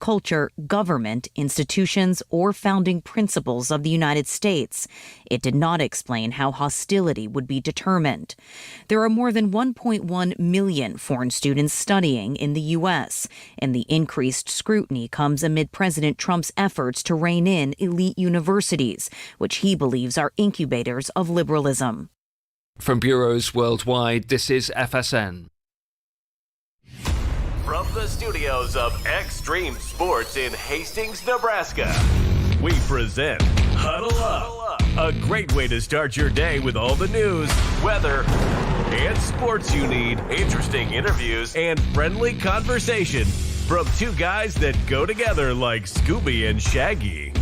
culture, government, institutions, or founding principles of the United States. It did not explain how hostility would be determined. There are more than 1.1 million foreign students studying in the U.S., and the increased scrutiny comes amid President Trump's efforts to rein in elite universities, which he believes are incubators of liberalism. From bureaus worldwide, this is FSN. From the studios of Extreme Sports in Hastings, Nebraska, we present Huddle Up, a great way to start your day with all the news, weather, and sports you need, interesting interviews, and friendly conversation from two guys that go together like Scooby and Shaggy,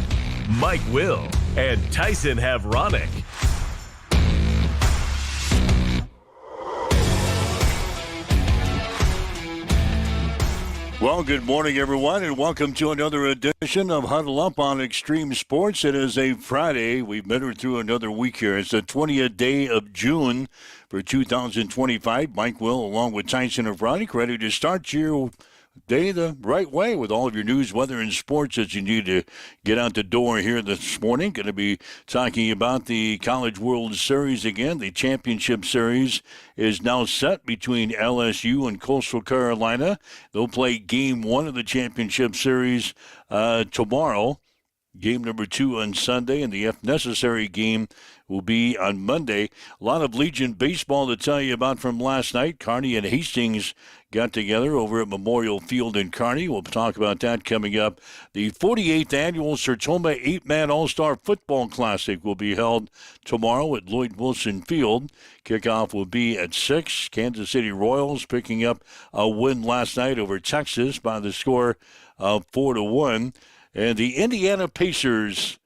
Mike Will and Tyson Havronic. Well, good morning, everyone, and welcome to another edition of Huddle Up on Extreme Sports. It is a Friday. We've made it through another week here. It's the 20th day of June for 2025. Mike Will, along with Tyson Havronic, ready to start your day the right way with all of your news, weather, and sports that you need to get out the door here this morning. Going to be talking about the College World Series again. The championship series is now set between LSU and Coastal Carolina. They'll play game one of the championship series tomorrow. Game number 2 on Sunday, and the if necessary game will be on Monday. A lot of Legion baseball to tell you about from last night. Kearney and Hastings got together over at Memorial Field in Kearney. We'll talk about that coming up. The 48th annual Sertoma 8-Man All-Star Football Classic will be held tomorrow at Lloyd Wilson Field. Kickoff will be at 6. Kansas City Royals picking up a win last night over Texas by the score of 4-1. And the Indiana Pacers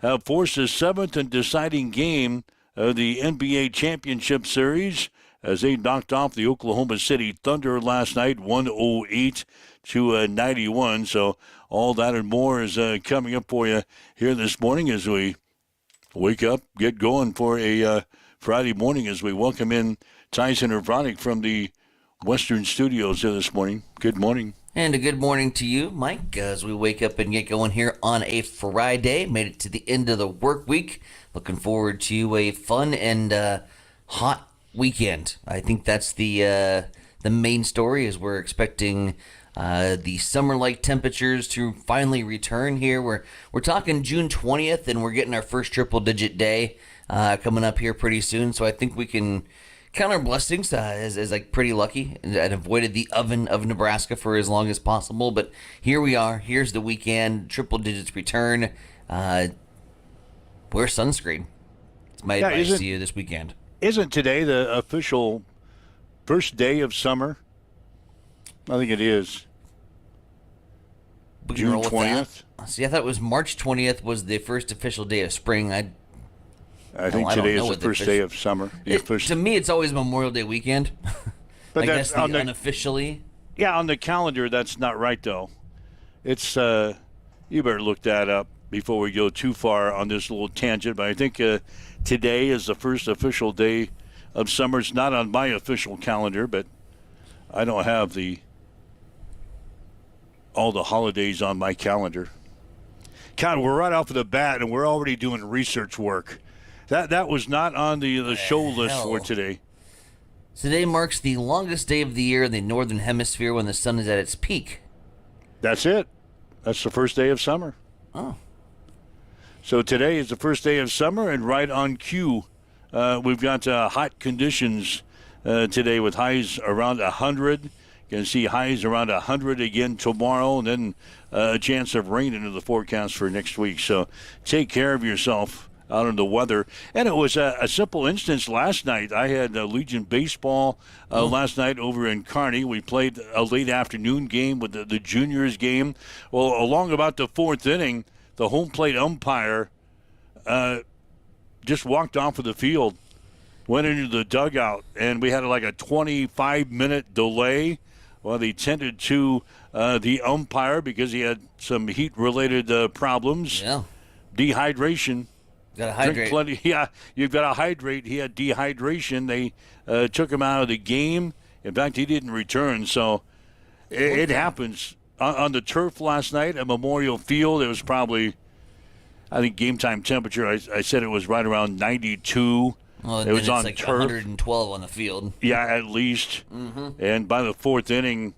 have forced a seventh and deciding game of the NBA Championship Series as they knocked off the Oklahoma City Thunder last night, 108-91. So all that and more is coming up for you here this morning as we wake up, get going for a Friday morning as we welcome in Tyson Havronic from the Western Studios here this morning. Good morning. And a good morning to you, Mike, as we wake up and get going here on a Friday. Made it to the end of the work week. Looking forward to a fun and hot weekend. I think that's the main story, as we're expecting the summer-like temperatures to finally return here. We're talking June 20th, and we're getting our first triple-digit day coming up here pretty soon. So I think we can count our blessings as like pretty lucky and avoided the oven of Nebraska for as long as possible. But here we are. Here's the weekend. Triple digits return. Wear sunscreen. It's my advice to you this weekend. Isn't today the official first day of summer? I think it is. June 20th. See, I thought it was March 20th was the first official day of spring. I think today is the first day of summer. To me, it's always Memorial Day weekend. But I guess unofficially. Yeah, on the calendar, that's not right, though. It's you better look that up before we go too far on this little tangent. But I think today is the first official day of summer. It's not on my official calendar, but I don't have all the holidays on my calendar. God, we're right off of the bat, and we're already doing research work. That was not on the show list for today. Today marks the longest day of the year in the Northern Hemisphere when the sun is at its peak. That's it. That's the first day of summer. Oh. So today is the first day of summer, and right on cue, we've got hot conditions today with highs around 100. You can see highs around 100 again tomorrow, and then a chance of rain into the forecast for next week. So take care of yourself out in the weather. And it was a simple instance last night. I had Legion baseball last night over in Kearney. We played a late afternoon game with the juniors game. Well, along about the fourth inning, the home plate umpire just walked off of the field, went into the dugout, and we had like a 25-minute delay while they tended to the umpire because he had some heat-related problems. Yeah. Dehydration. Got to hydrate. Drink plenty. Yeah, you've got to hydrate. He had dehydration. They took him out of the game. In fact, he didn't return. So it happens. on the turf last night at Memorial Field, it was probably, I think, game time temperature. I said it was right around 92. Well, it was on like turf. 112 on the field. Yeah, at least. And by the fourth inning,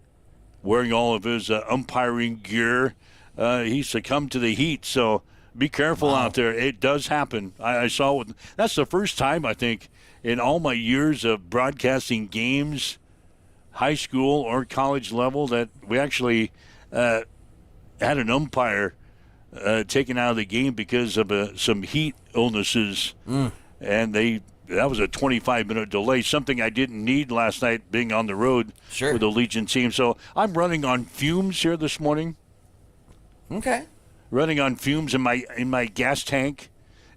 wearing all of his umpiring gear, he succumbed to the heat. So be careful out there. It does happen. I saw it. That's the first time, I think, in all my years of broadcasting games, high school or college level, that we actually had an umpire taken out of the game because of some heat illnesses. And that was a 25-minute delay, something I didn't need last night being on the road with the Legion team. So I'm running on fumes here this morning. Okay. Running on fumes in my gas tank.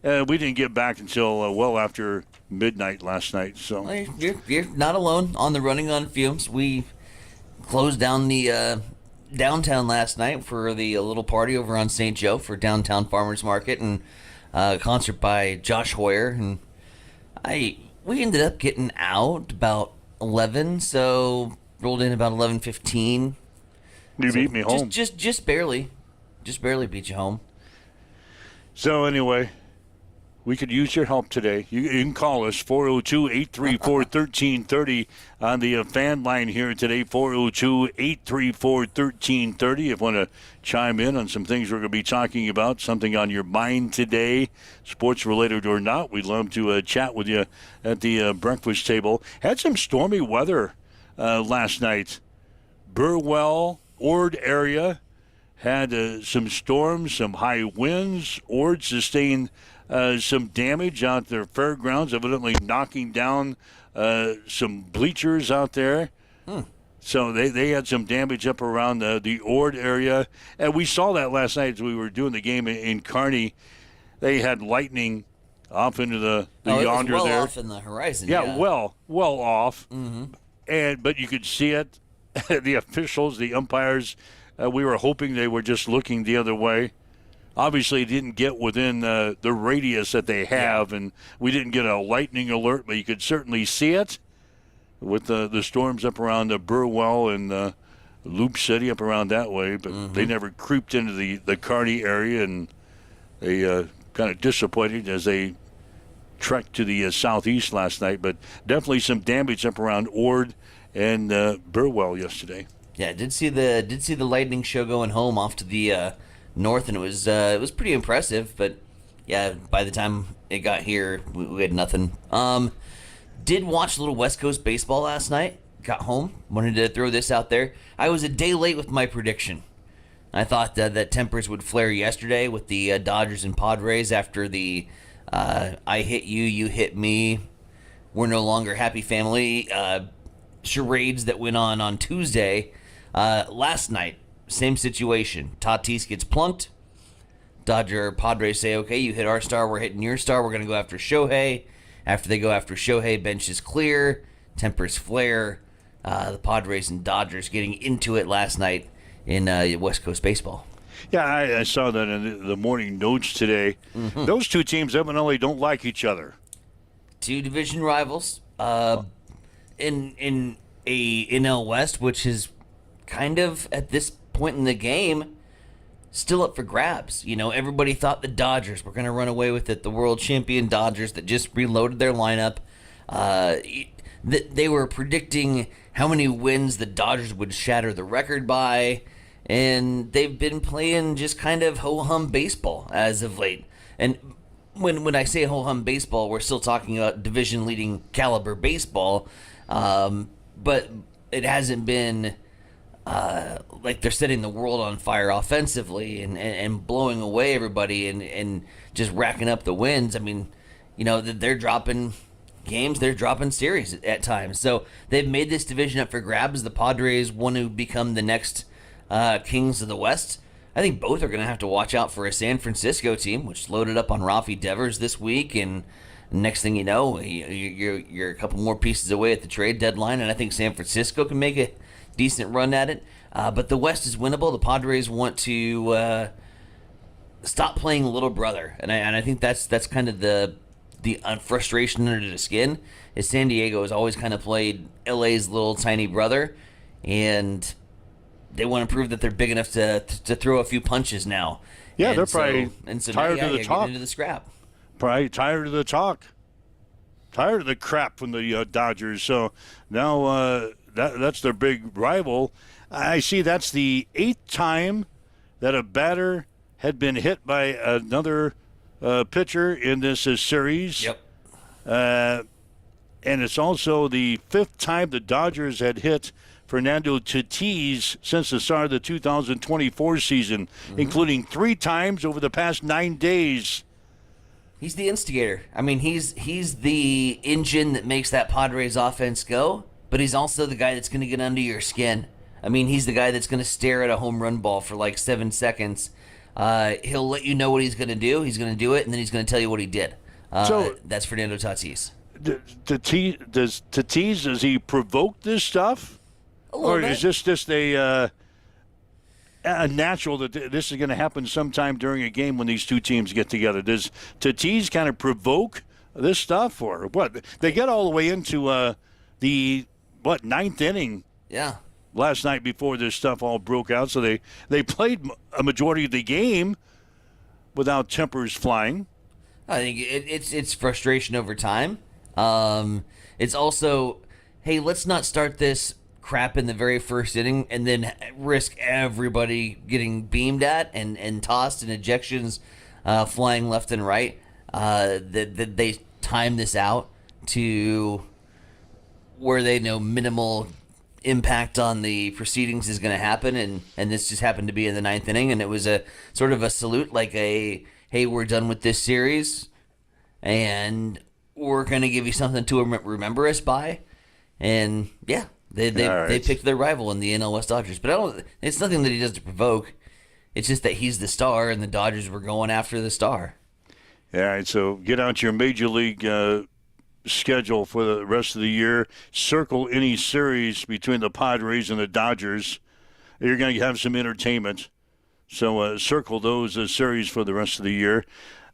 We didn't get back until well after midnight last night. So well, you're not alone on the running on fumes. We closed down the downtown last night for the little party over on St. Joe for Downtown Farmers Market and a concert by Josh Hoyer, and we ended up getting out about 11, so rolled in about 11:15. You beat me home. Just barely beat you home. So anyway, we could use your help today. You can call us 402-834-1330 on the fan line here today, 402-834-1330. If you want to chime in on some things we're going to be talking about, something on your mind today, sports related or not, we'd love to chat with you at the breakfast table. Had some stormy weather last night. Burwell, Ord area had some storms, some high winds. Ord sustained some damage out their fairgrounds, evidently knocking down some bleachers out there. So they had some damage up around the Ord area. And we saw that last night as we were doing the game in Kearney. They had lightning off into the yonder it was well there. off in the horizon. Yeah, well off. But you could see it. The officials, the umpires, we were hoping they were just looking the other way. Obviously, it didn't get within the radius that they have, and we didn't get a lightning alert, but you could certainly see it with the storms up around Burwell and Loop City up around that way. But they never creeped into the Kearney area, and they kind of disappointed as they trekked to the southeast last night. But definitely some damage up around Ord and Burwell yesterday. Yeah, I did see the lightning show going home off to the north, and it was pretty impressive. But yeah, by the time it got here, we had nothing. Did watch a little West Coast baseball last night. Got home, wanted to throw this out there. I was a day late with my prediction. I thought that tempers would flare yesterday with the Dodgers and Padres after the I hit you, you hit me, we're no longer happy family charades that went on Tuesday. Last night, same situation. Tatis gets plunked. Padres say, okay, you hit our star, we're hitting your star, we're going to go after Shohei. After they go after Shohei, bench is clear, tempers flare. The Padres and Dodgers getting into it last night in West Coast baseball. Yeah, I saw that in the morning notes today. Those two teams evidently don't like each other. Two division rivals in a NL West, which is kind of at this point in the game still up for grabs. You know, everybody thought the Dodgers were going to run away with it. The world champion Dodgers that just reloaded their lineup. They were predicting how many wins the Dodgers would shatter the record by, and they've been playing just kind of ho-hum baseball as of late. And when I say ho-hum baseball, we're still talking about division-leading caliber baseball, but it hasn't been like they're setting the world on fire offensively and blowing away everybody and just racking up the wins. I mean, you know, they're dropping games, they're dropping series at times. So they've made this division up for grabs. The Padres want to become the next kings of the West. I think both are going to have to watch out for a San Francisco team, which loaded up on Rafi Devers this week, and next thing you know, you're a couple more pieces away at the trade deadline, and I think San Francisco can make a decent run at it. But the West is winnable. The Padres want to stop playing little brother, and I think that's kind of the frustration under the skin. Is San Diego has always kind of played LA's little tiny brother, and they want to prove that they're big enough to throw a few punches now. Yeah, and they're probably now, tired of the you're talk. getting into the scrap. Probably tired of the talk. Tired of the crap from the Dodgers. So now that's their big rival. I see that's the 8th time that a batter had been hit by another pitcher in this series. Yep. And it's also the 5th time the Dodgers had hit Fernando Tatis since the start of the 2024 season, including 3 times over the past 9 days. He's the instigator. I mean, he's the engine that makes that Padres offense go, but he's also the guy that's going to get under your skin. I mean, he's the guy that's going to stare at a home run ball for like 7 seconds. He'll let you know what he's going to do. He's going to do it, and then he's going to tell you what he did. So that's Fernando Tatis. Does Tatis, does he provoke this stuff? Or bit. is this just a natural that this is going to happen sometime during a game when these two teams get together? Does Tatis kind of provoke this stuff, or what? They get all the way into the 9th inning. Yeah. Last night before this stuff all broke out, so they played a majority of the game without tempers flying. I think it's frustration over time. It's also, hey, let's not start this crap in the very first inning and then risk everybody getting beamed at and tossed and ejections flying left and right. That they time this out to where they know minimal impact on the proceedings is going to happen, and this just happened to be in the 9th inning, and it was a sort of a salute, like a, hey, we're done with this series, and we're going to give you something to remember us by. And yeah, they picked their rival in the NL West Dodgers, but it's nothing that he does to provoke. It's just that he's the star, and the Dodgers were going after the star. All right, so get out your major league schedule for the rest of the year. Circle any series between the Padres and the Dodgers. You're going to have some entertainment. So circle those series for the rest of the year.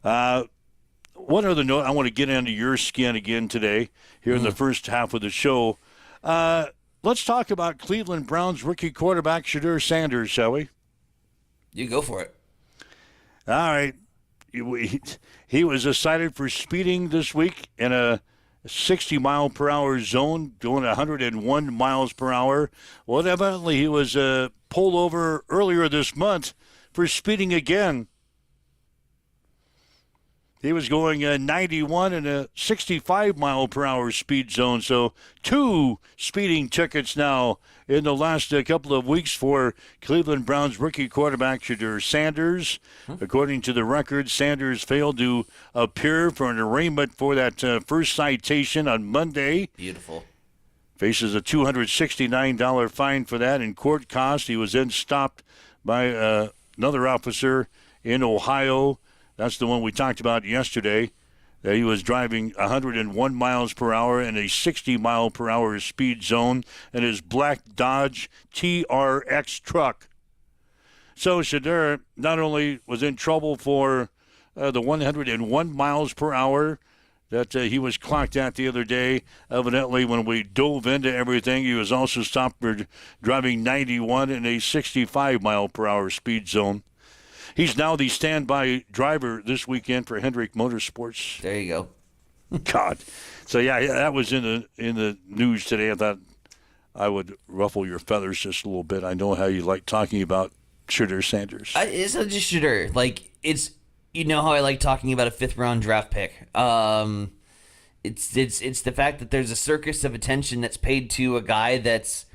One other note, I want to get under your skin again today, here in the first half of the show. Let's talk about Cleveland Browns rookie quarterback Shedeur Sanders, shall we? You go for it. All right. He was cited for speeding this week in a 60-mile-per-hour zone, doing 101 miles per hour. Well, evidently he was pulled over earlier this month for speeding again. He was going 91 in a 65-mile-per-hour speed zone. So 2 speeding tickets now in the last couple of weeks for Cleveland Browns rookie quarterback Shedeur Sanders. According to the record, Sanders failed to appear for an arraignment for that first citation on Monday. Beautiful. Faces a $269 fine for that in court costs. He was then stopped by another officer in Ohio. That's the one we talked about yesterday, that he was driving 101 miles per hour in a 60-mile-per-hour speed zone in his black Dodge TRX truck. So Shedeur not only was in trouble for the 101 miles per hour that he was clocked at the other day, evidently when we dove into everything, he was also stopped for driving 91 in a 65-mile-per-hour speed zone. He's now the standby driver this weekend for Hendrick Motorsports. There you go. God. So, yeah, that was in the news today. I thought I would ruffle your feathers just a little bit. I know how you like talking about Shedeur Sanders. It's not just Shedeur. Like, it's, you know how I like talking about a 5th-round draft pick. It's the fact that there's a circus of attention that's paid to a guy that's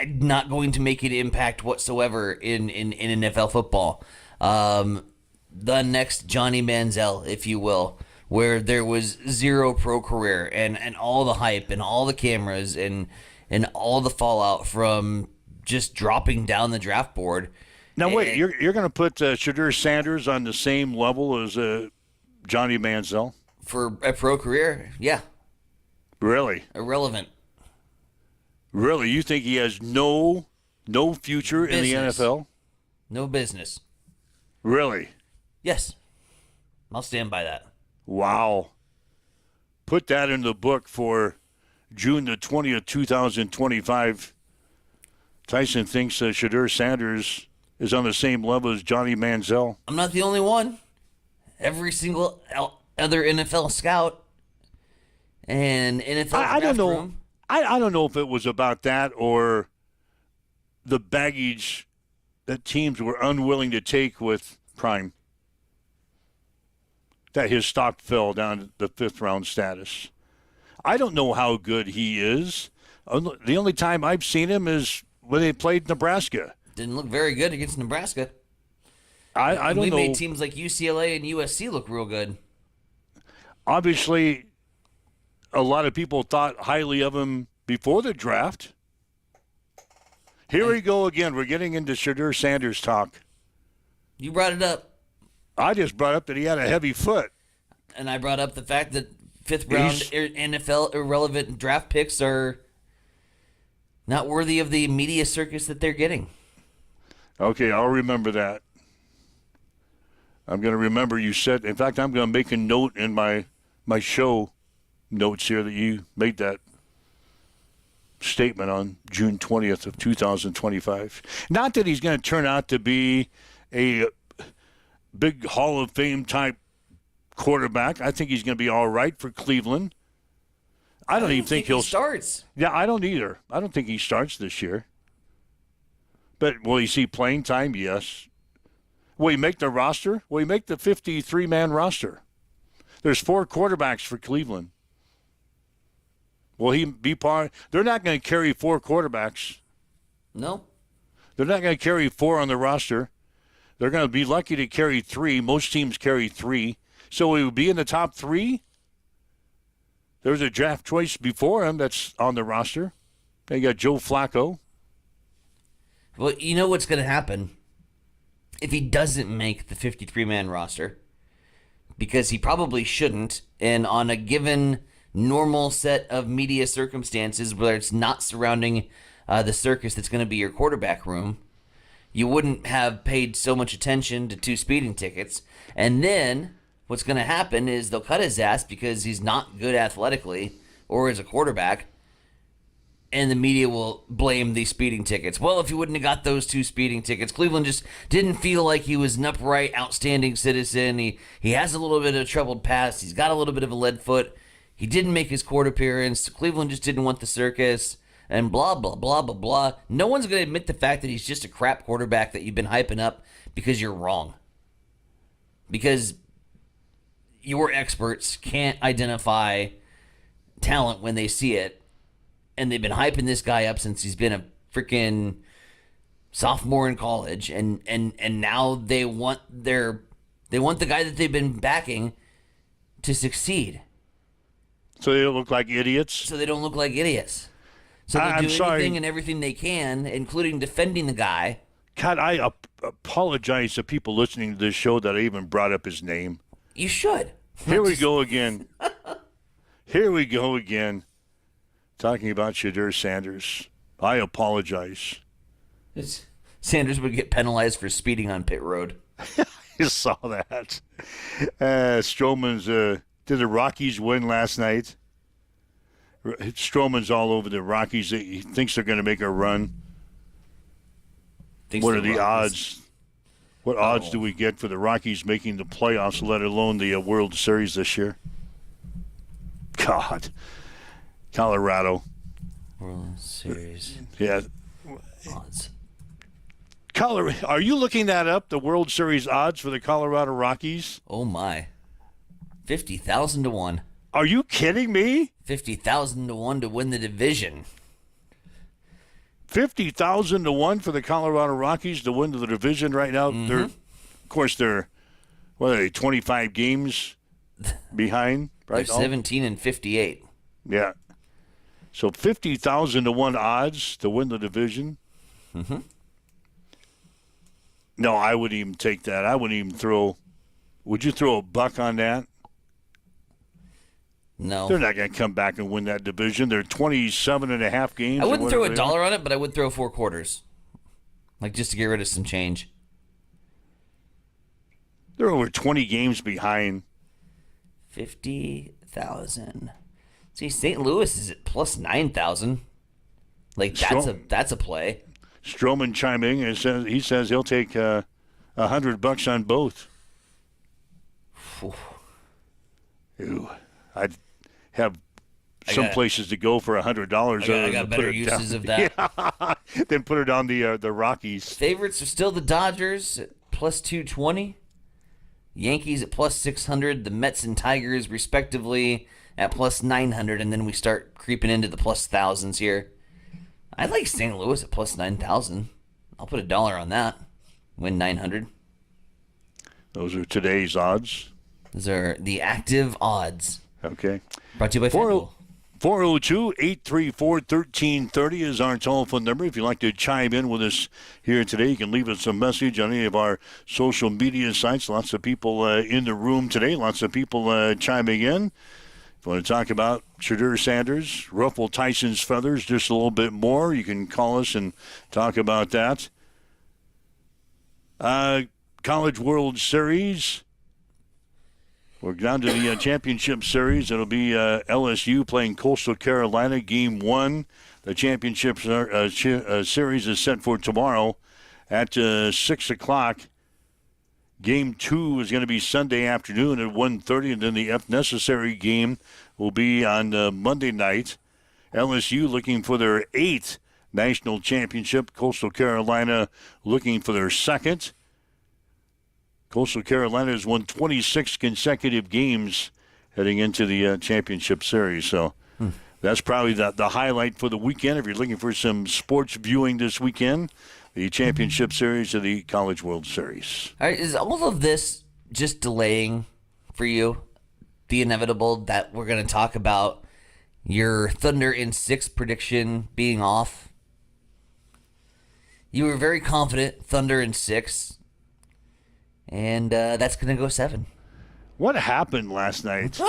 not going to make an impact whatsoever in NFL football. The next Johnny Manziel, if you will, where there was 0 pro career and all the hype and all the cameras and all the fallout from just dropping down the draft board. Now, wait, you're going to put Shedeur Sanders on the same level as Johnny Manziel? For a pro career, yeah. Really? Irrelevant. Really? You think he has no future in the NFL? No business. Really? Yes. I'll stand by that. Wow. Put that in the book for June the 20th, 2025. Tyson thinks Shedeur Sanders is on the same level as Johnny Manziel. I'm not the only one. Every single other NFL scout and NFL I don't draft know. room. I don't know if it was about that or the baggage that teams were unwilling to take with Prime. That his stock fell down to the 5th round status. I don't know how good he is. The only time I've seen him is when they played Nebraska. Didn't look very good against Nebraska. I don't know. We made teams like UCLA and USC look real good. Obviously, a lot of people thought highly of him before the draft. Here we go again. We're getting into Shedeur Sanders talk. You brought it up. I just brought up that he had a heavy foot. And I brought up the fact that 5th round NFL irrelevant draft picks are not worthy of the media circus that they're getting. Okay, I'll remember that. I'm going to remember you said. In fact, I'm going to make a note in my show notes here that you made that statement on June 20th of 2025. Not that he's going to turn out to be a big Hall of Fame type quarterback. I think he's going to be all right for Cleveland. I don't even think he starts. Yeah, I don't either. I don't think he starts this year. But will he see playing time? Yes. Will he make the roster? Will he make the 53-man roster? There's 4 quarterbacks for Cleveland. Will he be part? They're not going to carry 4 quarterbacks. No. They're not going to carry 4 on the roster. They're going to be lucky to carry 3. Most teams carry 3. So he would be in the top 3. There's a draft choice before him that's on the roster. They got Joe Flacco. Well, you know what's going to happen if he doesn't make the 53-man roster, because he probably shouldn't, and on a given normal set of media circumstances where it's not surrounding the circus that's going to be your quarterback room, you wouldn't have paid so much attention to 2 speeding tickets. And then what's going to happen is they'll cut his ass because he's not good athletically or as a quarterback, and the media will blame the speeding tickets. Well, if he wouldn't have got those 2 speeding tickets, Cleveland just didn't feel like he was an upright, outstanding citizen. He has a little bit of troubled past. He's got a little bit of a lead foot. He didn't make his court appearance. Cleveland just didn't want the circus, and blah, blah, blah, blah, blah. No one's going to admit the fact that he's just a crap quarterback that you've been hyping up because you're wrong. Because your experts can't identify talent when they see it, and they've been hyping this guy up since he's been a freaking sophomore in college, and now they want the guy that they've been backing to succeed. So they don't look like idiots? So they don't look like idiots. So they do anything and everything they can, including defending the guy. God, I apologize to people listening to this show that I even brought up his name. You should. Here we go again. Here we go again. Talking about Shedeur Sanders. I apologize. Sanders would get penalized for speeding on pit road. You saw that. Stroman's, did the Rockies win last night? Stroman's all over the Rockies. He thinks they're going to make a run. What are the odds? What odds do we get for the Rockies making the playoffs, let alone the World Series this year? God. Colorado. World Series. Yeah. Odds. Are you looking that up, the World Series odds for the Colorado Rockies? Oh, my. 50,000 to 1. Are you kidding me? 50,000 to 1 to win the division. 50,000 to 1 for the Colorado Rockies to win the division right now. Mm-hmm. They're, what are they, 25 games behind? Right? They're 17 and 58. Yeah. So 50,000 to 1 odds to win the division. Mm-hmm. No, I wouldn't even take that. I wouldn't even throw. Would you throw a buck on that? No. They're not going to come back and win that division. They're 27 and a half games. I wouldn't throw a dollar on it, but I would throw 4 quarters. Like, just to get rid of some change. They're over 20 games behind. 50,000. See, St. Louis is at plus 9,000. Like, that's a play. Stroman chiming and he says he'll take $100 on both. Ew. I'd have some places to go for $100. I got better uses of that. Yeah, then put it on the Rockies. Favorites are still the Dodgers at plus 220. Yankees at plus 600. The Mets and Tigers, respectively, at plus 900. And then we start creeping into the plus thousands here. I like St. Louis at plus 9,000. I'll put $1 on that. Win 900. Those are today's odds. Those are the active odds. Okay. Brought to you by FanDuel. 402-834-1330 is our telephone number. If you'd like to chime in with us here today, you can leave us a message on any of our social media sites. Lots of people in the room today. Lots of people chiming in. If you want to talk about Shadur Sanders, ruffle Tyson's feathers just a little bit more, you can call us and talk about that. College World Series. We're down to the championship series. It'll be LSU playing Coastal Carolina, Game 1. The championship series is set for tomorrow at 6 o'clock. Game 2 is going to be Sunday afternoon at 1:30, and then the if necessary game will be on Monday night. LSU looking for their 8th national championship. Coastal Carolina looking for their 2nd. Coastal Carolina has won 26 consecutive games heading into the championship series. So that's probably the highlight for the weekend. If you're looking for some sports viewing this weekend, the championship series of the College World Series. All right, is all of this just delaying for you the inevitable that we're going to talk about your Thunder in 6 prediction being off? You were very confident, Thunder in 6. And that's going to go 7. What happened last night?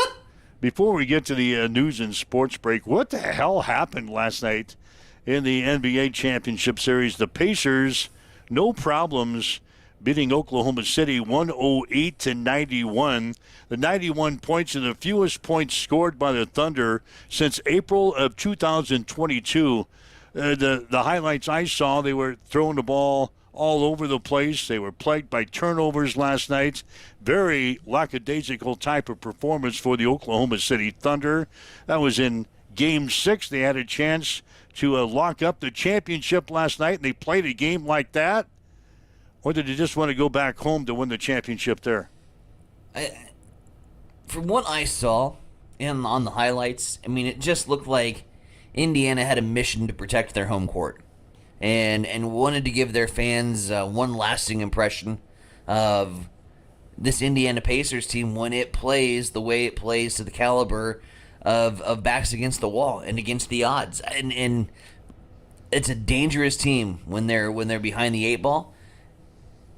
Before we get to the news and sports break, what the hell happened last night in the NBA Championship Series? The Pacers, no problems, beating Oklahoma City 108-91. The 91 points are the fewest points scored by the Thunder since April of 2022. The highlights I saw, they were throwing the ball all over the place. They were plagued by turnovers last night. Very lackadaisical type of performance for the Oklahoma City Thunder. That was in Game 6. They had a chance to lock up the championship last night, and they played a game like that? Or did they just want to go back home to win the championship there? From what I saw on the highlights, I mean, it just looked like Indiana had a mission to protect their home court. And wanted to give their fans one lasting impression of this Indiana Pacers team when it plays the way it plays to the caliber of backs against the wall and against the odds. And it's a dangerous team when they're behind the 8 ball,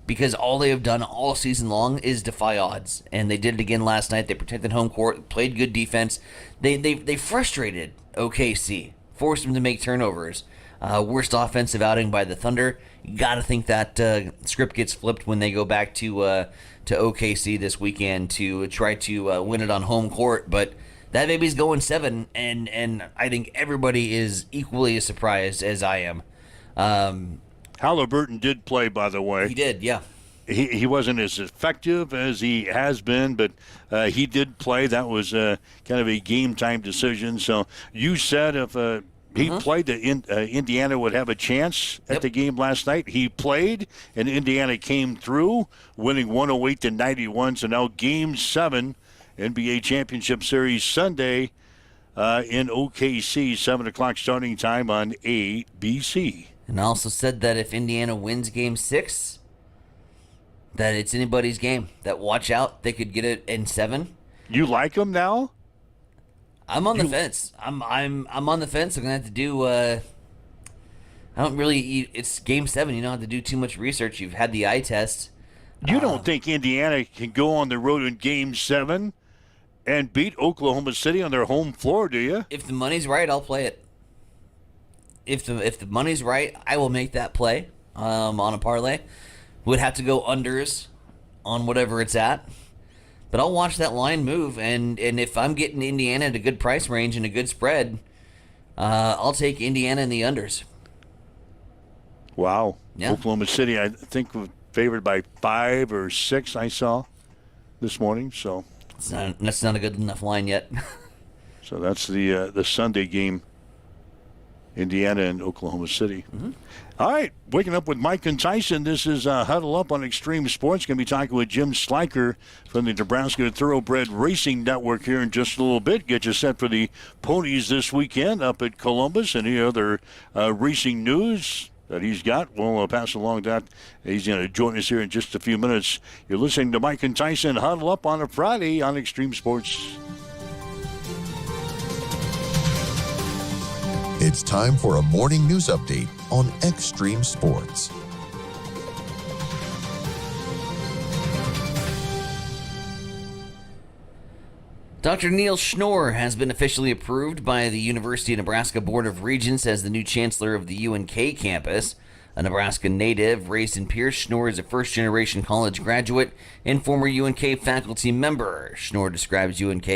because all they have done all season long is defy odds. And they did it again last night. They protected home court, played good defense. They frustrated OKC, forced them to make turnovers. Worst offensive outing by the Thunder. You got to think that script gets flipped when they go back to OKC this weekend to try to win it on home court. But that baby's going 7, and I think everybody is equally as surprised as I am. Halliburton did play, by the way. He did, yeah. He wasn't as effective as he has been, but he did play. That was kind of a game-time decision. So you said if he played, Indiana would have a chance at the game last night. He played, and Indiana came through, winning 108-91. So now Game 7, NBA Championship Series Sunday in OKC, 7 o'clock starting time on ABC. And I also said that if Indiana wins Game 6, that it's anybody's game. That watch out, they could get it in 7. You like them now? I'm on the fence. I'm on the fence. I'm gonna have to do. I don't really. It's Game 7. You don't have to do too much research. You've had the eye test. You don't think Indiana can go on the road in Game 7 and beat Oklahoma City on their home floor, do you? If the money's right, I'll play it. If the money's right, I will make that play on a parlay. Would have to go unders on whatever it's at. But I'll watch that line move, and if I'm getting Indiana at a good price range and a good spread, I'll take Indiana in the unders. Wow. Yeah. Oklahoma City, I think, favored by 5 or 6, I saw this morning. So That's not a good enough line yet. so that's the Sunday game, Indiana and Oklahoma City. Mm-hmm. All right, waking up with Mike and Tyson. This is Huddle Up on Extreme Sports. Going to be talking with Jim Sliker from the Nebraska Thoroughbred Racing Network here in just a little bit. Get you set for the ponies this weekend up at Columbus. Any other racing news that he's got, we'll pass along that. He's going to join us here in just a few minutes. You're listening to Mike and Tyson Huddle Up on a Friday on Extreme Sports. It's time for a morning news update on Extreme Sports. Dr. Neil Schnorr has been officially approved by the University of Nebraska Board of Regents as the new chancellor of the UNK campus. A Nebraska native raised in Pierce, Schnorr is a first-generation college graduate and former UNK faculty member. Schnorr describes UNK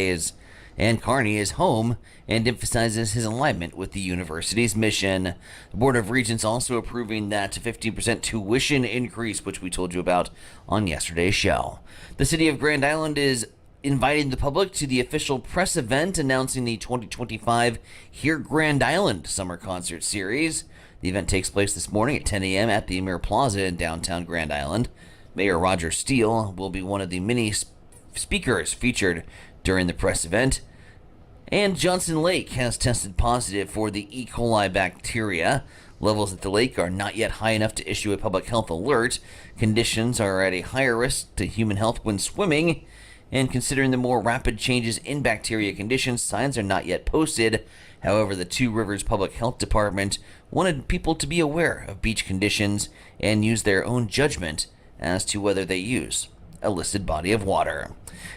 and Kearney as home and emphasizes his alignment with the university's mission. The Board of Regents also approving that 15% tuition increase, which we told you about on yesterday's show. The city of Grand Island is inviting the public to the official press event announcing the 2025 Here Grand Island Summer Concert Series. The event takes place this morning at 10 a.m. at the Emir Plaza in downtown Grand Island. Mayor Roger Steele will be one of the many speakers featured during the press event. And Johnson Lake has tested positive for the E. coli bacteria. Levels at the lake are not yet high enough to issue a public health alert. Conditions are at a higher risk to human health when swimming. And considering the more rapid changes in bacteria conditions, signs are not yet posted. However, the Two Rivers Public Health Department wanted people to be aware of beach conditions and use their own judgment as to whether they use a listed body of water.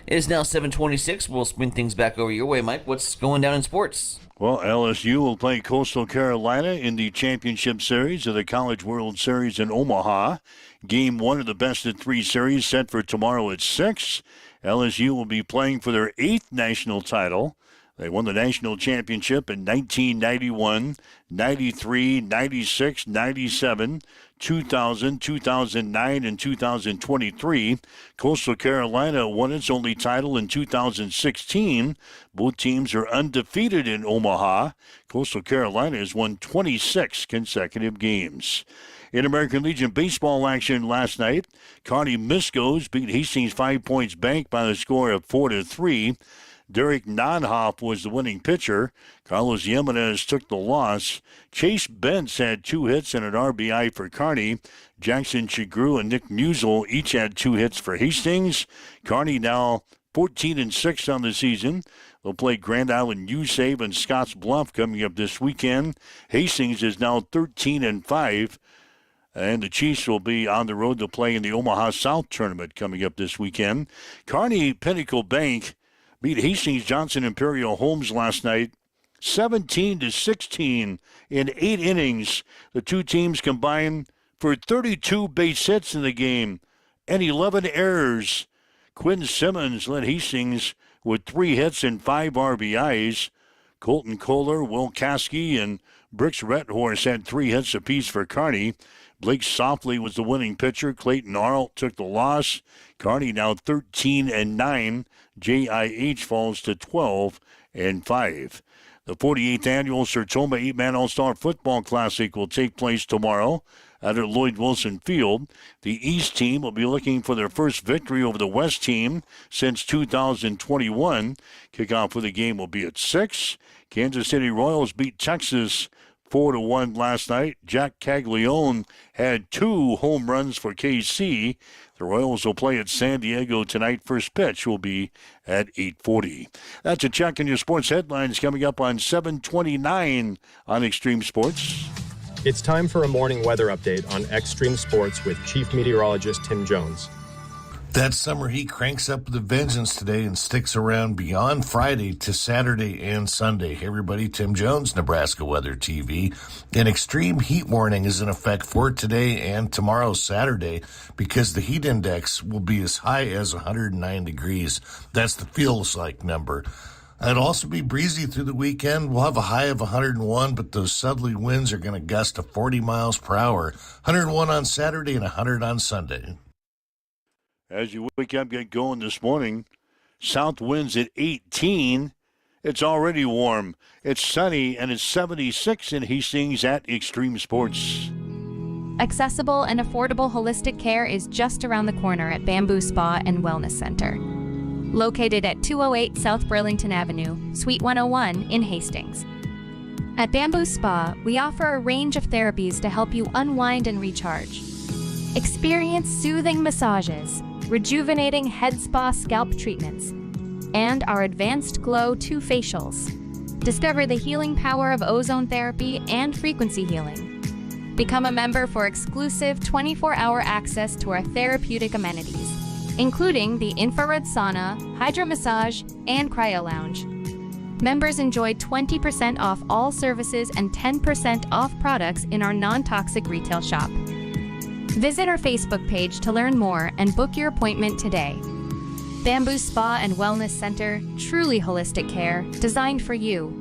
It is now 7:26. We'll spin things back over your way, Mike. What's going down in sports? Well, LSU will play Coastal Carolina in the championship series of the College World Series in Omaha. Game 1 of the best-of-3 series set for tomorrow at 6. LSU will be playing for their 8th national title. They won the national championship in 1991, 93, 96, 97, 2000, 2009, and 2023. Coastal Carolina won its only title in 2016. Both teams are undefeated in Omaha. Coastal Carolina has won 26 consecutive games. In American Legion baseball action last night, Kearney Miscos beat Hastings 5 Points Bank by the score of 4-3. Derek Nonhoff was the winning pitcher. Carlos Jimenez took the loss. Chase Bentz had 2 hits and an RBI for Kearney. Jackson Chigru and Nick Musel each had 2 hits for Hastings. Kearney now 14-6 on the season. They'll play Grand Island USAVE and Scotts Bluff coming up this weekend. Hastings is now 13-5. And the Chiefs will be on the road to play in the Omaha South Tournament coming up this weekend. Kearney Pinnacle Bank beat Hastings Johnson Imperial Homes last night 17-16 in 8 innings. The two teams combined for 32 base hits in the game and 11 errors. Quinn Simmons led Hastings with 3 hits and 5 RBIs. Colton Kohler, Will Caskey, and Brooks Rethorst had 3 hits apiece for Kearney. Blake Softly was the winning pitcher. Clayton Arlt took the loss. Kearney now 13-9. JIH falls to 12-5. The 48th annual Sertoma 8-Man All-Star Football Classic will take place tomorrow at Lloyd Wilson Field. The East team will be looking for their first victory over the West team since 2021. Kickoff for the game will be at 6. Kansas City Royals beat Texas 4-1 last night. Jack Caglione had 2 home runs for KC. The Royals will play at San Diego tonight. First pitch will be at 8:40. That's a check on your sports headlines coming up on 7:29 on Extreme Sports. It's time for a morning weather update on Extreme Sports with Chief Meteorologist Tim Jones. That summer heat cranks up with a vengeance today and sticks around beyond Friday to Saturday and Sunday. Hey everybody, Tim Jones, Nebraska Weather TV. An extreme heat warning is in effect for today and tomorrow, Saturday, because the heat index will be as high as 109 degrees. That's the feels like number. It'll also be breezy through the weekend. We'll have a high of 101, but those southerly winds are going to gust to 40 miles per hour. 101 on Saturday and 100 on Sunday. As you wake up, get going this morning, south winds at 18. It's already warm. It's sunny, and it's 76 in Hastings at Extreme Sports. Accessible and affordable holistic care is just around the corner at Bamboo Spa and Wellness Center. Located at 208 South Burlington Avenue, Suite 101 in Hastings. At Bamboo Spa, we offer a range of therapies to help you unwind and recharge. Experience soothing massages, rejuvenating head spa scalp treatments, and our Advanced Glow 2 facials. Discover the healing power of ozone therapy and frequency healing. Become a member for exclusive 24-hour access to our therapeutic amenities, including the infrared sauna, hydromassage, and cryo lounge. Members enjoy 20% off all services and 10% off products in our non-toxic retail shop. Visit our Facebook page to learn more and book your appointment today. Bamboo Spa and Wellness Center, truly holistic care, designed for you.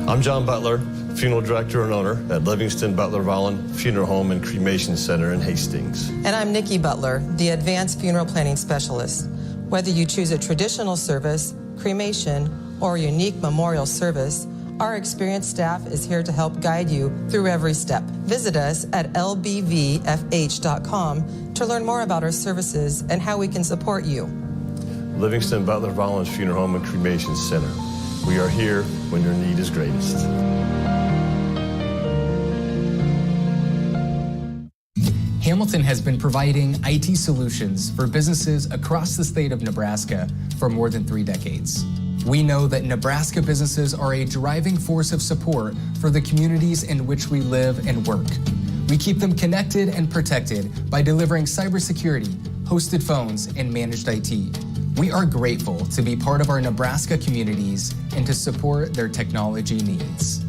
I'm John Butler, funeral director and owner at Livingston Butler Volland Funeral Home and Cremation Center in Hastings. And I'm Nikki Butler, the advanced funeral planning specialist. Whether you choose a traditional service, cremation, or a unique memorial service, our experienced staff is here to help guide you through every step. Visit us at lbvfh.com to learn more about our services and how we can support you. Livingston Butler Volland Funeral Home and Cremation Center. We are here when your need is greatest. Hamilton has been providing IT solutions for businesses across the state of Nebraska for more than 3 decades. We know that Nebraska businesses are a driving force of support for the communities in which we live and work. We keep them connected and protected by delivering cybersecurity, hosted phones, and managed IT. We are grateful to be part of our Nebraska communities and to support their technology needs.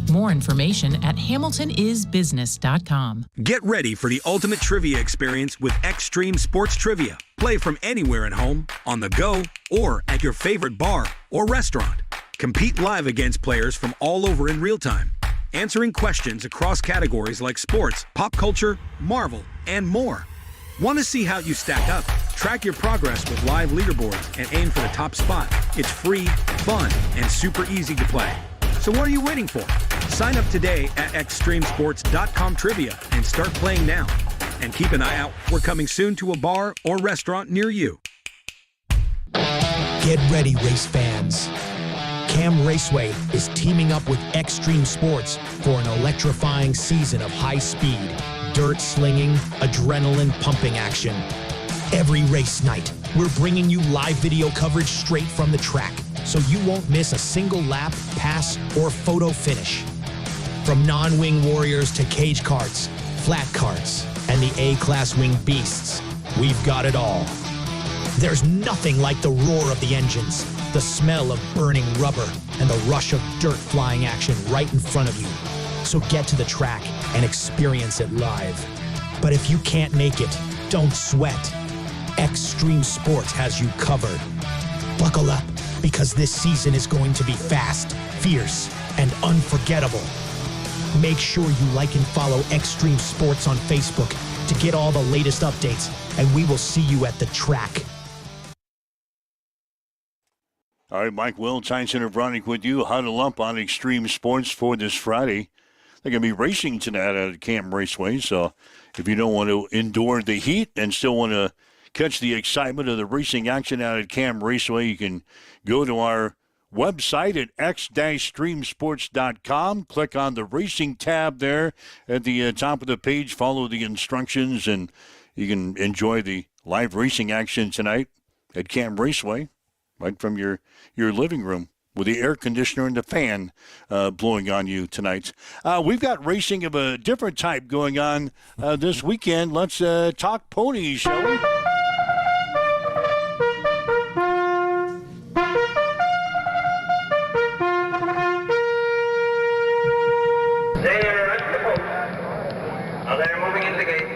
More information at hamiltonisbusiness.com. Get ready for the ultimate trivia experience with Extreme Sports Trivia. Play from anywhere at home, on the go, or at your favorite bar or restaurant. Compete live against players from all over in real time, answering questions across categories like sports, pop culture, Marvel, and more. Want to see how you stack up? Track your progress with live leaderboards and aim for the top spot. It's free, fun, and super easy to play. So what are you waiting for? Sign up today at extremesports.com trivia and start playing now. And keep an eye out. We're coming soon to a bar or restaurant near you. Get ready, race fans. Cam Raceway is teaming up with Extreme Sports for an electrifying season of high-speed, dirt-slinging, adrenaline-pumping action. Every race night, we're bringing you live video coverage straight from the track, so you won't miss a single lap, pass, or photo finish. From non-wing warriors to cage karts, flat karts, and the A-class wing beasts, we've got it all. There's nothing like the roar of the engines, the smell of burning rubber, and the rush of dirt flying action right in front of you. So get to the track and experience it live. But if you can't make it, don't sweat. Extreme Sports has you covered. Buckle up, because this season is going to be fast, fierce, and unforgettable. Make sure you like and follow Extreme Sports on Facebook to get all the latest updates, and we will see you at the track. All right, Mike Will, Time Center Bronick with you. Huddle up on Extreme Sports for this Friday. They're going to be racing tonight at Camp Raceway, so if you don't want to endure the heat and still want to catch the excitement of the racing action out at Camp Raceway, you can go to our website at x-streamsports.com. Click on the racing tab there at the top of the page. Follow the instructions, and you can enjoy the live racing action tonight at Camp Raceway right from your living room with the air conditioner and the fan blowing on you tonight. We've got racing of a different type going on this weekend. Let's talk ponies, shall we? They're moving into the gate.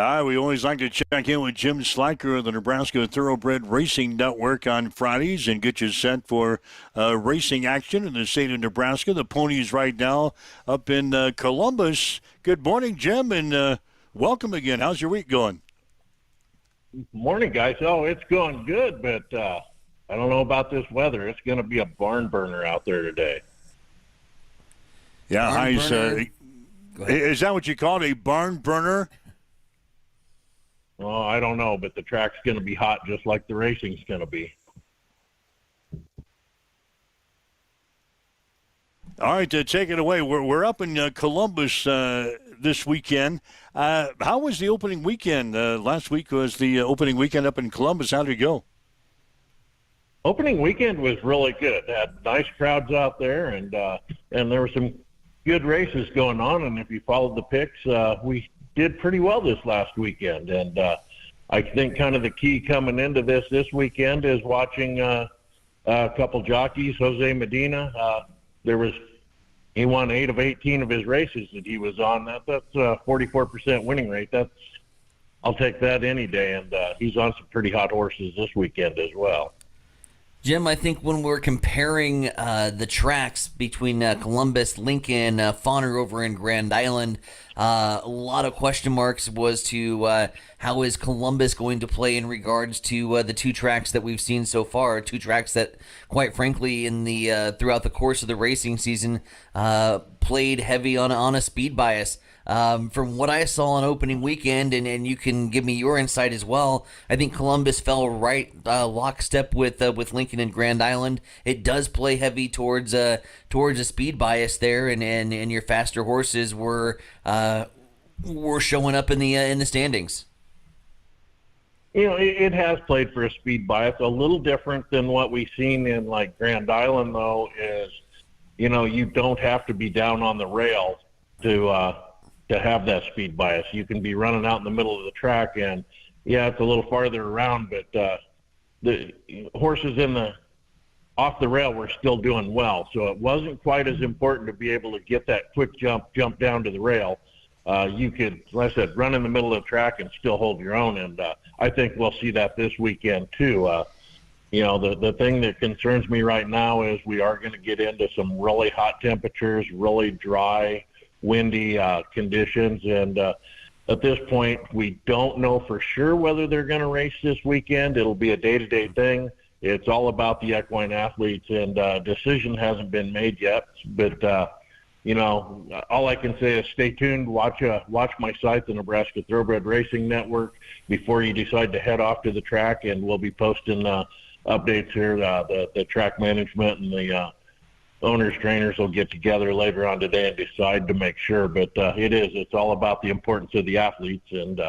We always like to check in with Jim Slacker of the Nebraska Thoroughbred Racing Network on Fridays and get you set for racing action in the state of Nebraska. The ponies right now up in Columbus. Good morning, Jim, and welcome again. How's your week going? Morning, guys. Oh, it's going good, but I don't know about this weather. It's going to be a barn burner out there today. Yeah, is that what you call it, a barn burner? Oh, I don't know, but the track's going to be hot just like the racing's going to be. All right, take it away. We're up in Columbus this weekend. How was the opening weekend? Last week was the opening weekend up in Columbus. How did it go? Opening weekend was really good. Had nice crowds out there, and there were some good races going on. And if you followed the picks, we did pretty well this last weekend. And I think kind of the key coming into this weekend is watching a couple jockeys. Jose Medina, he won 8 of 18 of his races that he was on. That's a 44% winning rate. I'll take that any day. And he's on some pretty hot horses this weekend as well. Jim, I think when we're comparing the tracks between Columbus, Lincoln, Fauner over in Grand Island, a lot of question marks was to how is Columbus going to play in regards to the two tracks that we've seen so far, two tracks that, quite frankly, in the throughout the course of the racing season, played heavy on a speed bias. From what I saw on opening weekend, and you can give me your insight as well, I think Columbus fell right lockstep with Lincoln and Grand Island. It does play heavy towards a speed bias there, and your faster horses were showing up in the standings. You know, it has played for a speed bias. A little different than what we've seen in like Grand Island, though, is you don't have to be down on the rail to have that speed bias. You can be running out in the middle of the track, and it's a little farther around, but the horses off the rail were still doing well. So it wasn't quite as important to be able to get that quick jump down to the rail. You could, like I said, run in the middle of the track and still hold your own, and I think we'll see that this weekend too. The thing that concerns me right now is we are going to get into some really hot temperatures, really dry, windy conditions, and at this point we don't know for sure whether they're going to race this weekend. It'll be a day-to-day thing. It's all about the equine athletes, and decision hasn't been made yet, but all I can say is stay tuned, watch my site, the Nebraska Thoroughbred Racing Network, before you decide to head off to the track, and we'll be posting updates here. The track management and the owners, trainers will get together later on today and decide to make sure. But it's all about the importance of the athletes. And,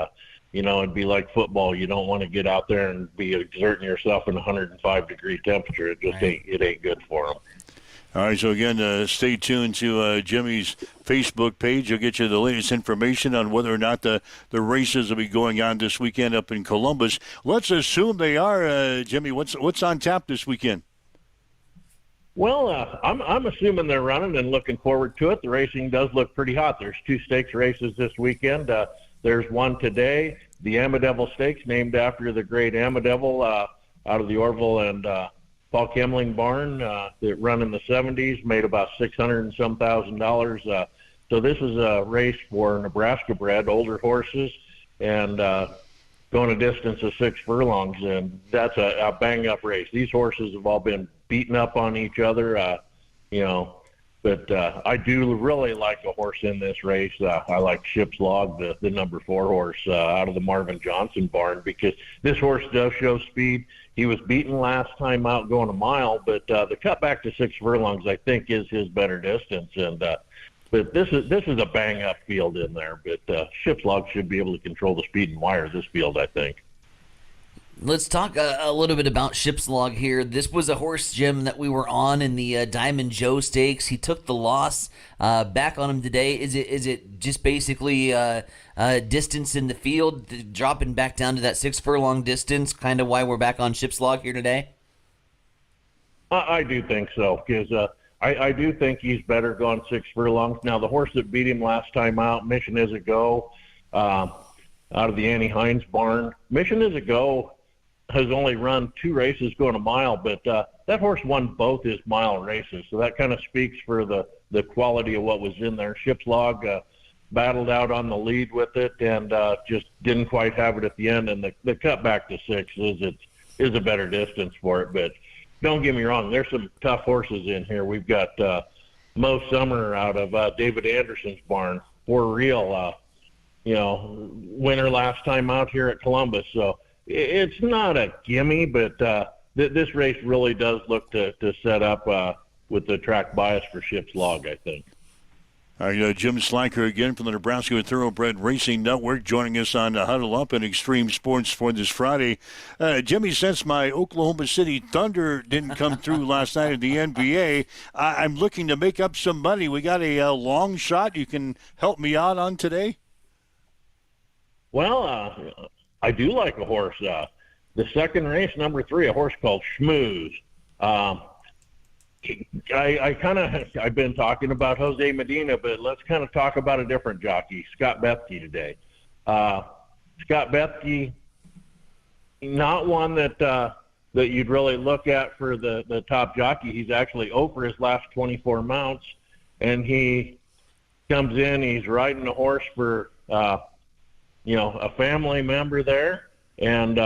it'd be like football. You don't want to get out there and be exerting yourself in 105-degree temperature. It just ain't good for them. All right, so again, stay tuned to Jimmy's Facebook page. He'll get you the latest information on whether or not the races will be going on this weekend up in Columbus. Let's assume they are, Jimmy. What's on tap this weekend? Well, I'm assuming they're running and looking forward to it. The racing does look pretty hot. There's 2 stakes races this weekend. There's one today, the Amadevil Stakes, named after the great Amadevil out of the Orville and Paul Kemling barn that run in the 70s, made about $600 and some thousand. So this is a race for Nebraska-bred older horses, and going a distance of 6 furlongs, and that's a bang-up race. These horses have all been beaten up on each other, but I do really like a horse in this race. I like Ship's Log, the number 4 horse out of the Marvin Johnson barn, because this horse does show speed. He was beaten last time out going a mile, but the cut back to 6 furlongs, I think, is his better distance. And but this is a bang-up field in there. But Ship's Log should be able to control the speed and wire this field, I think. Let's talk a little bit about Ship's Log here. This was a horse, Jim, that we were on in the Diamond Joe Stakes. He took the loss. Back on him today. Is it just basically distance in the field, dropping back down to that 6 furlong distance, kind of why we're back on Ship's Log here today? I do think so, because I do think he's better going 6 furlongs. Now, the horse that beat him last time out, Mission Is a Go, out of the Annie Hines barn. Mission Is a Go has only run 2 races going a mile, but that horse won both his mile races. So that kind of speaks for the quality of what was in there. Ship's Log battled out on the lead with it and just didn't quite have it at the end. And the cut back to 6 is a better distance for it. But don't get me wrong, there's some tough horses in here. We've got Mo Summer out of David Anderson's barn, For Real, winner last time out here at Columbus. So it's not a gimme, but this race really does look to set up with the track bias for Ship's Log, I think. All right, Jim Slanker again from the Nebraska Thoroughbred Racing Network joining us on Huddle Up in Extreme Sports for this Friday. Jimmy, since my Oklahoma City Thunder didn't come through last night in the NBA, I'm looking to make up some money. We got a long shot you can help me out on today? Well, I do like a horse. The second race, number 3, a horse called Schmooze. I've been talking about Jose Medina, but let's kind of talk about a different jockey, Scott Bethke, today. Scott Bethke, not one that you'd really look at for the top jockey. He's actually over his last 24 mounts, and he comes in, he's riding a horse for, a family member there, and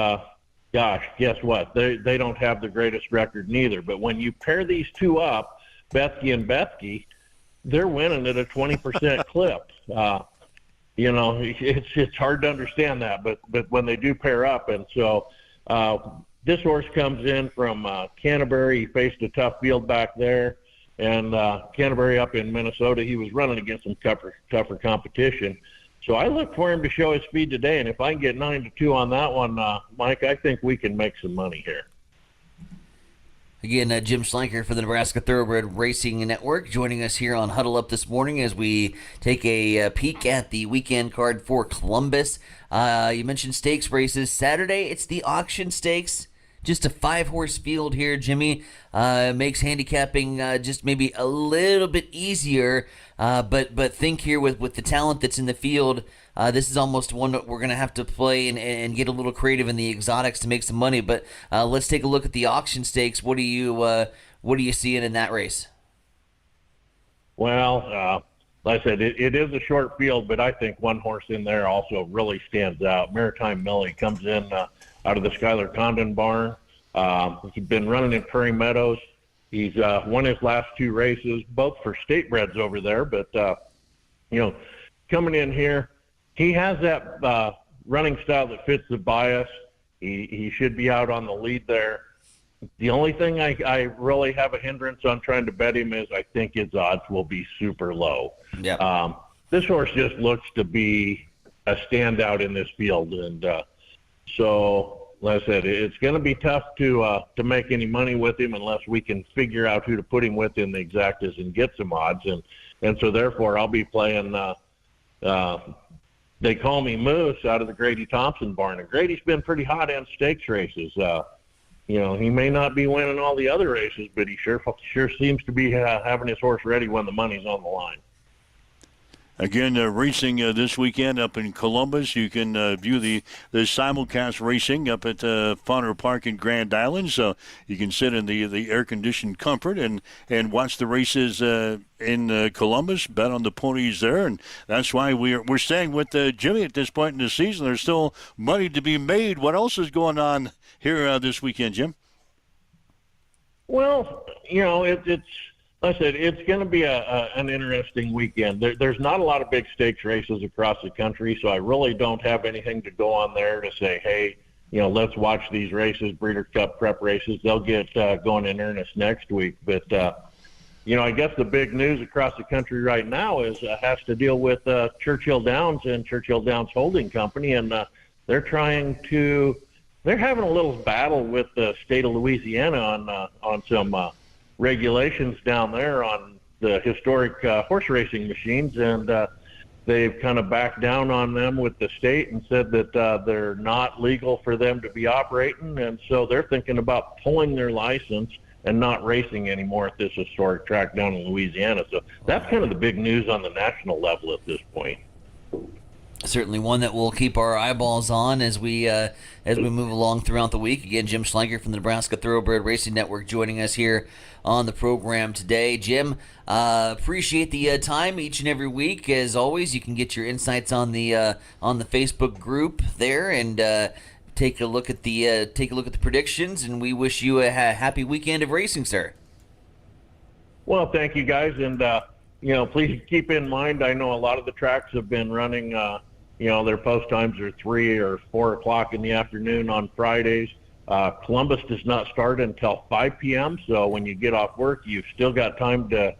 gosh, guess what? They don't have the greatest record neither. But when you pair these two up, Bethke and Bethke, they're winning at a 20% clip. It's hard to understand that, but when they do pair up, and so this horse comes in from Canterbury. He faced a tough field back there, and Canterbury up in Minnesota, he was running against some tougher competition. So I look for him to show his speed today, and if I can get 9-2 on that one, Mike, I think we can make some money here. Again, Jim Schlenker for the Nebraska Thoroughbred Racing Network joining us here on Huddle Up this morning as we take a peek at the weekend card for Columbus. You mentioned stakes races. Saturday, it's the auction stakes. Just a 5-horse field here, Jimmy. Makes handicapping just maybe a little bit easier. But think here with the talent that's in the field, this is almost one that we're going to have to play and get a little creative in the exotics to make some money. But let's take a look at the auction stakes. What are you seeing in that race? Well, like I said, it is a short field, but I think one horse in there also really stands out. Maritime Millie comes in out of the Skylar Condon barn. He's been running in Prairie Meadows. He's won his last 2 races, both for state breds over there. But, coming in here, he has that running style that fits the bias. He should be out on the lead there. The only thing I really have a hindrance on trying to bet him is I think his odds will be super low. Yeah. This horse just looks to be a standout in this field. And so, like I said, it's going to be tough to make any money with him unless we can figure out who to put him with in the exactas and get some odds. And so, therefore, I'll be playing They Call Me Moose out of the Grady Thompson barn. And Grady's been pretty hot in stakes races. He may not be winning all the other races, but he sure seems to be having his horse ready when the money's on the line. Again, racing this weekend up in Columbus. You can view the simulcast racing up at Fauner Park in Grand Island. So you can sit in the air-conditioned comfort and watch the races in Columbus, bet on the ponies there. And that's why we're staying with Jimmy at this point in the season. There's still money to be made. What else is going on here this weekend, Jim? Well, it's like I said, it's going to be an interesting weekend. There's not a lot of big stakes races across the country, so I really don't have anything to go on there to say, hey, let's watch these races, Breeders' Cup prep races. They'll get going in earnest next week. But, I guess the big news across the country right now has to deal with Churchill Downs and Churchill Downs Holding Company, and they're having a little battle with the state of Louisiana on some regulations down there on the historic horse racing machines, and they've kind of backed down on them with the state and said that they're not legal for them to be operating, and so they're thinking about pulling their license and not racing anymore at this historic track down in Louisiana. So that's kind of the big news on the national level at this point. Certainly one that we'll keep our eyeballs on as we move along throughout the week. Again, Jim Schlenker from the Nebraska Thoroughbred Racing Network joining us here on the program today. Jim, appreciate the time each and every week. As always, you can get your insights on the Facebook group there and take a look at the predictions. And we wish you a happy weekend of racing, sir. Well, thank you guys, and please keep in mind. I know a lot of the tracks have been running. Their post times are 3 or 4 o'clock in the afternoon on Fridays. Columbus does not start until 5 p.m., so when you get off work, you've still got time to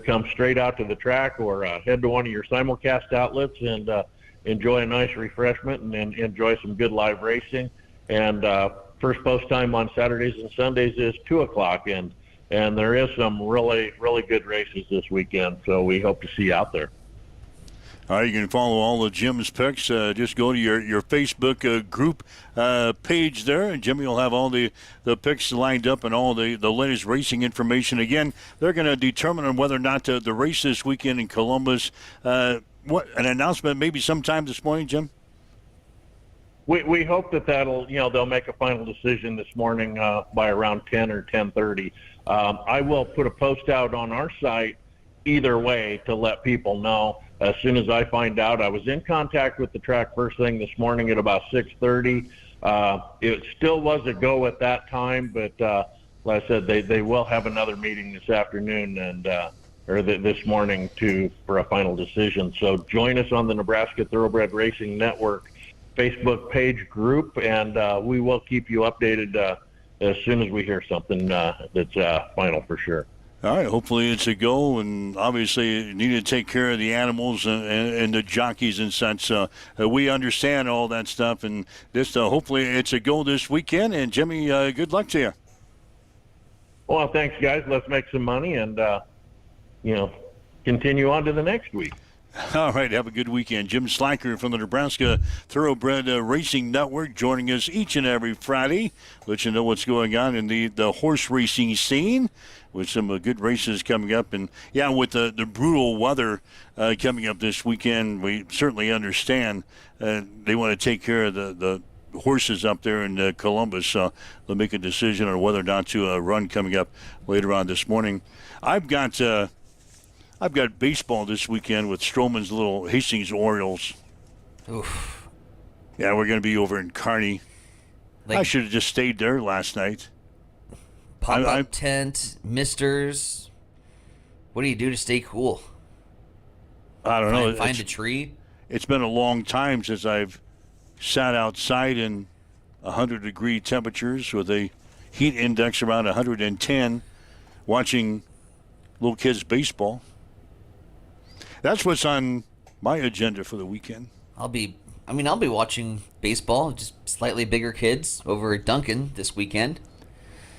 come straight out to the track or head to one of your simulcast outlets and enjoy a nice refreshment and enjoy some good live racing. And first post time on Saturdays and Sundays is 2 o'clock, and there is some really, really good races this weekend, so we hope to see you out there. All right, you can follow all of Jim's picks. Just go to your Facebook group page there, and Jimmy will have all the picks lined up and all the latest racing information. Again, they're going to determine on whether or not the race this weekend in Columbus. What an announcement maybe sometime this morning, Jim? We hope that'll, they'll make a final decision this morning by around 10 or 10:30. I will put a post out on our site either way to let people know. As soon as I find out, I was in contact with the track first thing this morning at about 6:30. It still was a go at that time, but like I said, they will have another meeting this afternoon or this morning for a final decision. So join us on the Nebraska Thoroughbred Racing Network Facebook page group, and we will keep you updated as soon as we hear something that's final for sure. All right, hopefully it's a go, and obviously you need to take care of the animals and the jockeys and such. We understand all that stuff, and this hopefully it's a go this weekend. And Jimmy, good luck to you. Well, thanks, guys. Let's make some money and continue on to the next week. All right, have a good weekend. Jim Slacker from the Nebraska Thoroughbred Racing Network joining us each and every Friday. Let you know what's going on in the horse racing scene with some good races coming up. And, yeah, with the brutal weather coming up this weekend, we certainly understand they want to take care of the horses up there in Columbus. So they'll make a decision on whether or not to run coming up later on this morning. I've got baseball this weekend with Stroman's little Hastings Orioles. Oof. Yeah, we're going to be over in Kearney. I should have just stayed there last night. Pop-up tent, misters. What do you do to stay cool? I don't know. Find a tree? It's been a long time since I've sat outside in 100-degree temperatures with a heat index around 110 watching little kids baseball. That's what's on my agenda for the weekend. I'll be watching baseball, just slightly bigger kids over at Duncan this weekend.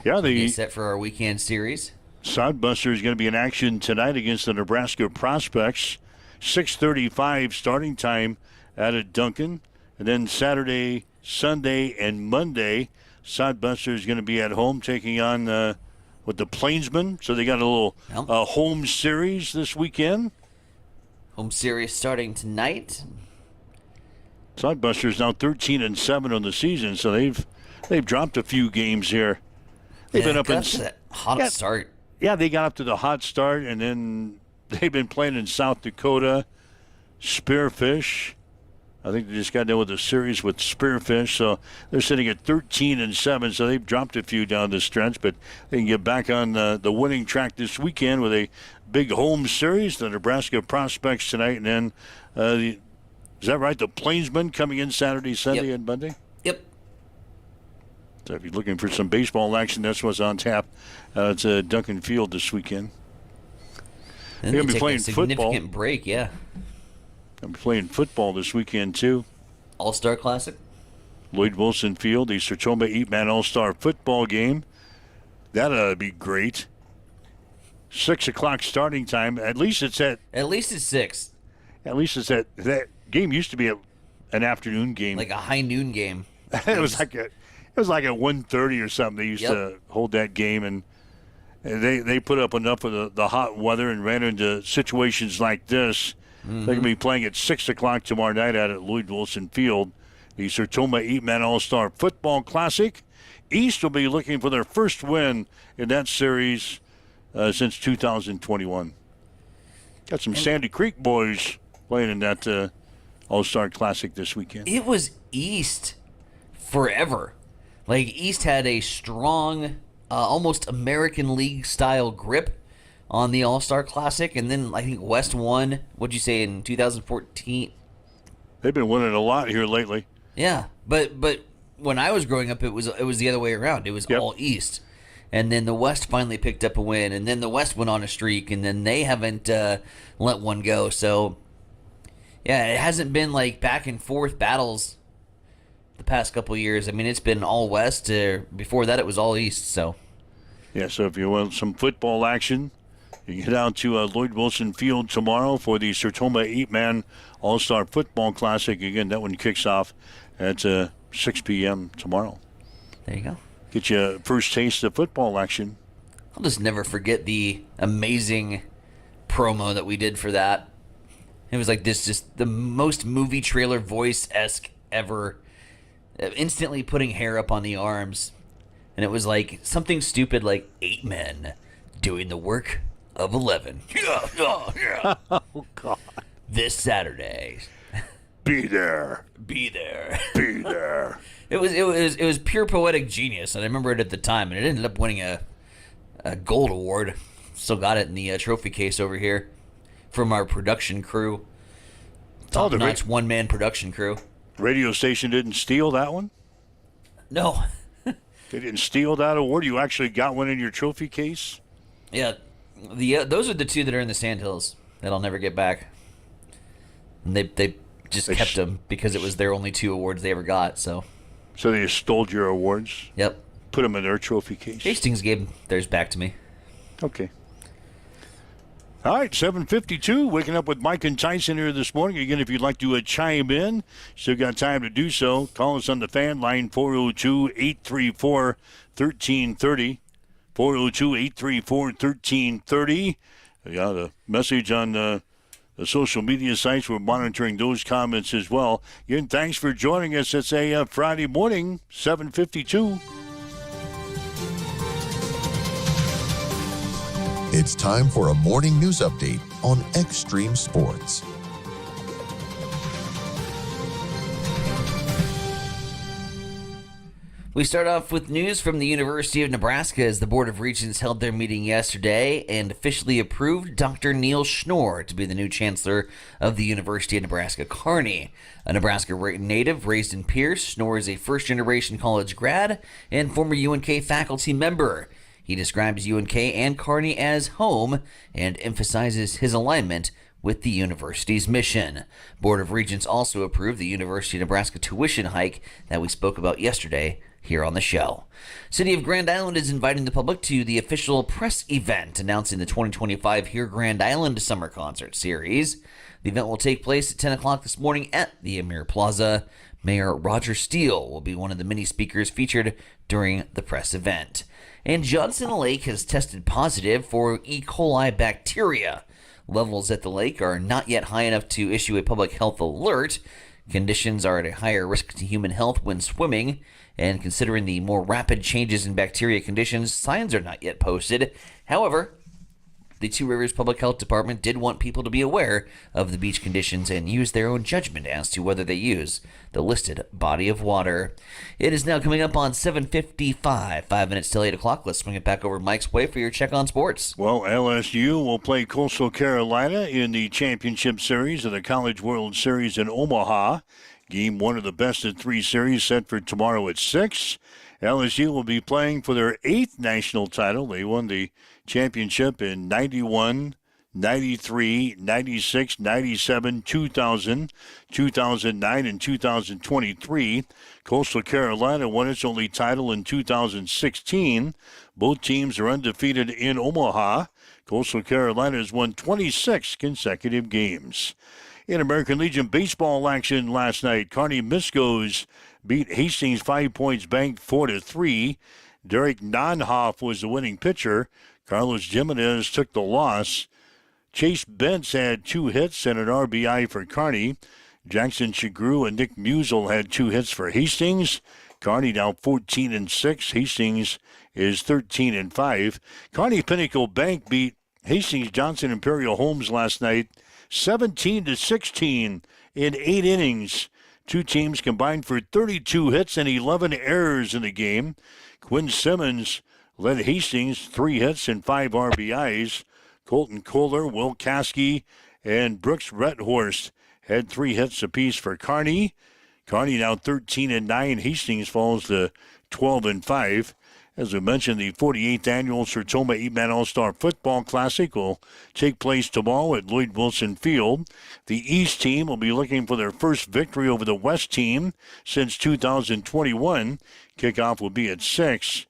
Yeah, get set for our weekend series. Sodbuster is going to be in action tonight against the Nebraska Prospects. 6:35 starting time out at Duncan. And then Saturday, Sunday, and Monday, Sodbuster is going to be at home taking on with the Plainsmen. So they got a little home series this weekend. Home series starting tonight. Sodbuster is now 13-7 on the season, so they've dropped a few games here. They've been up in that hot start. Yeah, they got up to the hot start, and then they've been playing in South Dakota, Spearfish. I think they just got done with a series with Spearfish, so they're sitting at 13-7. So they've dropped a few down the stretch, but they can get back on the winning track this weekend with a big home series. The Nebraska Prospects tonight, and then is that right? The Plainsmen coming in Saturday, Sunday, and Monday. Yep. So if you're looking for some baseball action, that's what's on tap. It's Duncan Field this weekend. And they're going to be playing a significant football. Break, yeah. I'm playing football this weekend, too. All-Star Classic? Lloyd Wilson Field, the Sertoma 8-Man All-Star football game. That'll be great. 6 o'clock starting time. At least it's 6. At least it's that game used to be an afternoon game. Like a high noon game. It was like at 1:30 or something. They used to hold that game, and they put up enough of the hot weather and ran into situations like this They're going to be playing at 6 o'clock tomorrow night out at Lloyd Wilson Field. The Sertoma 8-Man All-Star Football Classic. East will be looking for their first win in that series since 2021. Got some Sandy Creek boys playing in that All-Star Classic this weekend. It was East forever. Like, East had a strong, almost American League-style grip on the All-Star Classic, and then I think West won, what'd you say, in 2014? They've been winning a lot here lately. Yeah, but when I was growing up, it was the other way around. It was all East. And then the West finally picked up a win, and then the West went on a streak, and then they haven't let one go. So, yeah, it hasn't been like back and forth battles the past couple of years. I mean, it's been all West. Before that, it was all East. So, yeah, so if you want some football action, you can get out to Lloyd Wilson Field tomorrow for the Sertoma 8-Man All-Star Football Classic. Again, that one kicks off at 6 p.m. tomorrow. There you go. Get you a first taste of football action. I'll just never forget the amazing promo that we did for that. It was like this, just the most movie trailer voice-esque ever. Instantly putting hair up on the arms. And it was like something stupid like 8 men doing the work of 11. Oh, God. This Saturday. Be there. Be there. Be there. It was pure poetic genius, and I remember it at the time, and it ended up winning a gold award. Still got it in the trophy case over here from our production crew. Top-notch one-man production crew. Radio station didn't steal that one? No. They didn't steal that award? You actually got one in your trophy case? Yeah. Those are the two that are in the Sandhills that I'll never get back. And they just kept them because it was their only 2 awards they ever got. So they just stole your awards? Yep. Put them in their trophy case? Hastings gave theirs back to me. Okay. All right, 7:52. Waking up with Mike and Tyson here this morning. Again, if you'd like to chime in, still got time to do so. Call us on the fan line, 402-834-1330. 402-834-1330. I got a message on the social media sites. We're monitoring those comments as well. Again, thanks for joining us. It's a Friday morning, 7:52. It's time for a morning news update on Extreme Sports. We start off with news from the University of Nebraska as the Board of Regents held their meeting yesterday and officially approved Dr. Neil Schnorr to be the new chancellor of the University of Nebraska-Kearney. A Nebraska native raised in Pierce, Schnorr is a first-generation college grad and former UNK faculty member. He describes UNK and Kearney as home and emphasizes his alignment with the university's mission. Board of Regents also approved the University of Nebraska tuition hike that we spoke about yesterday here on the show. City of Grand Island is inviting the public to the official press event announcing the 2025 Here Grand Island Summer Concert Series. The event will take place at 10 o'clock this morning at the Amir Plaza. Mayor Roger Steele will be one of the many speakers featured during the press event. And Johnson Lake has tested positive for E. coli bacteria. Levels at the lake are not yet high enough to issue a public health alert. Conditions are at a higher risk to human health when swimming, and considering the more rapid changes in bacteria conditions, signs are not yet posted. However, the Two Rivers Public Health Department did want people to be aware of the beach conditions and use their own judgment as to whether they use the listed body of water. It is now coming up on 7:55, 5 minutes till 8 o'clock. Let's swing it back over Mike's way for your check on sports. Well, LSU will play Coastal Carolina in the championship series of the College World Series in Omaha. Game 1 of the best-of-3 series set for tomorrow at 6. LSU will be playing for their 8th national title. They won the championship in 91, 93, 96, 97, 2000, 2009, and 2023. Coastal Carolina won its only title in 2016. Both teams are undefeated in Omaha. Coastal Carolina has won 26 consecutive games. In American Legion baseball action last night, Kearney Miscos beat Hastings 5 points banked 4-3. Derek Nonhoff was the winning pitcher. Carlos Jimenez took the loss. Chase Bentz had 2 hits and an RBI for Kearney. Jackson Chagru and Nick Musel had 2 hits for Hastings. Kearney now 14-6. Hastings is 13-5. Kearney Pinnacle Bank beat Hastings Johnson Imperial Homes last night 17-16 in 8 innings. Two teams combined for 32 hits and 11 errors in the game. Quinn Simmons led Hastings 3 hits and 5 RBIs. Colton Kohler, Will Caskey, and Brooks Rethorst had 3 hits apiece for Kearney. Kearney now 13-9. Hastings falls to 12-5. As I mentioned, the 48th annual Sertoma 8-Man All-Star Football Classic will take place tomorrow at Lloyd Wilson Field. The East team will be looking for their first victory over the West team since 2021. Kickoff will be at 6.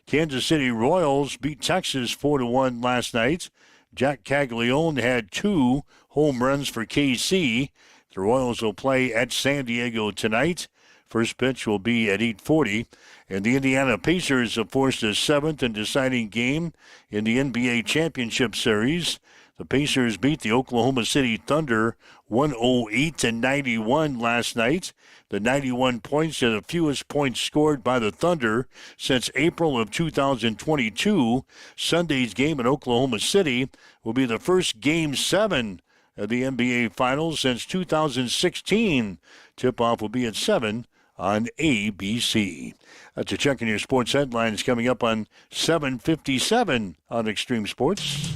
Kansas City Royals beat Texas 4-1 last night. Jack Caglione had 2 home runs for KC. The Royals will play at San Diego tonight. First pitch will be at 8:40. And the Indiana Pacers have forced a 7th and deciding game in the NBA Championship Series. The Pacers beat the Oklahoma City Thunder 108-91 last night. The 91 points are the fewest points scored by the Thunder since April of 2022. Sunday's game in Oklahoma City will be the first Game 7 of the NBA Finals since 2016. Tip-off will be at 7 on ABC. That's a check in your sports headlines coming up on 7:57 on Extreme Sports.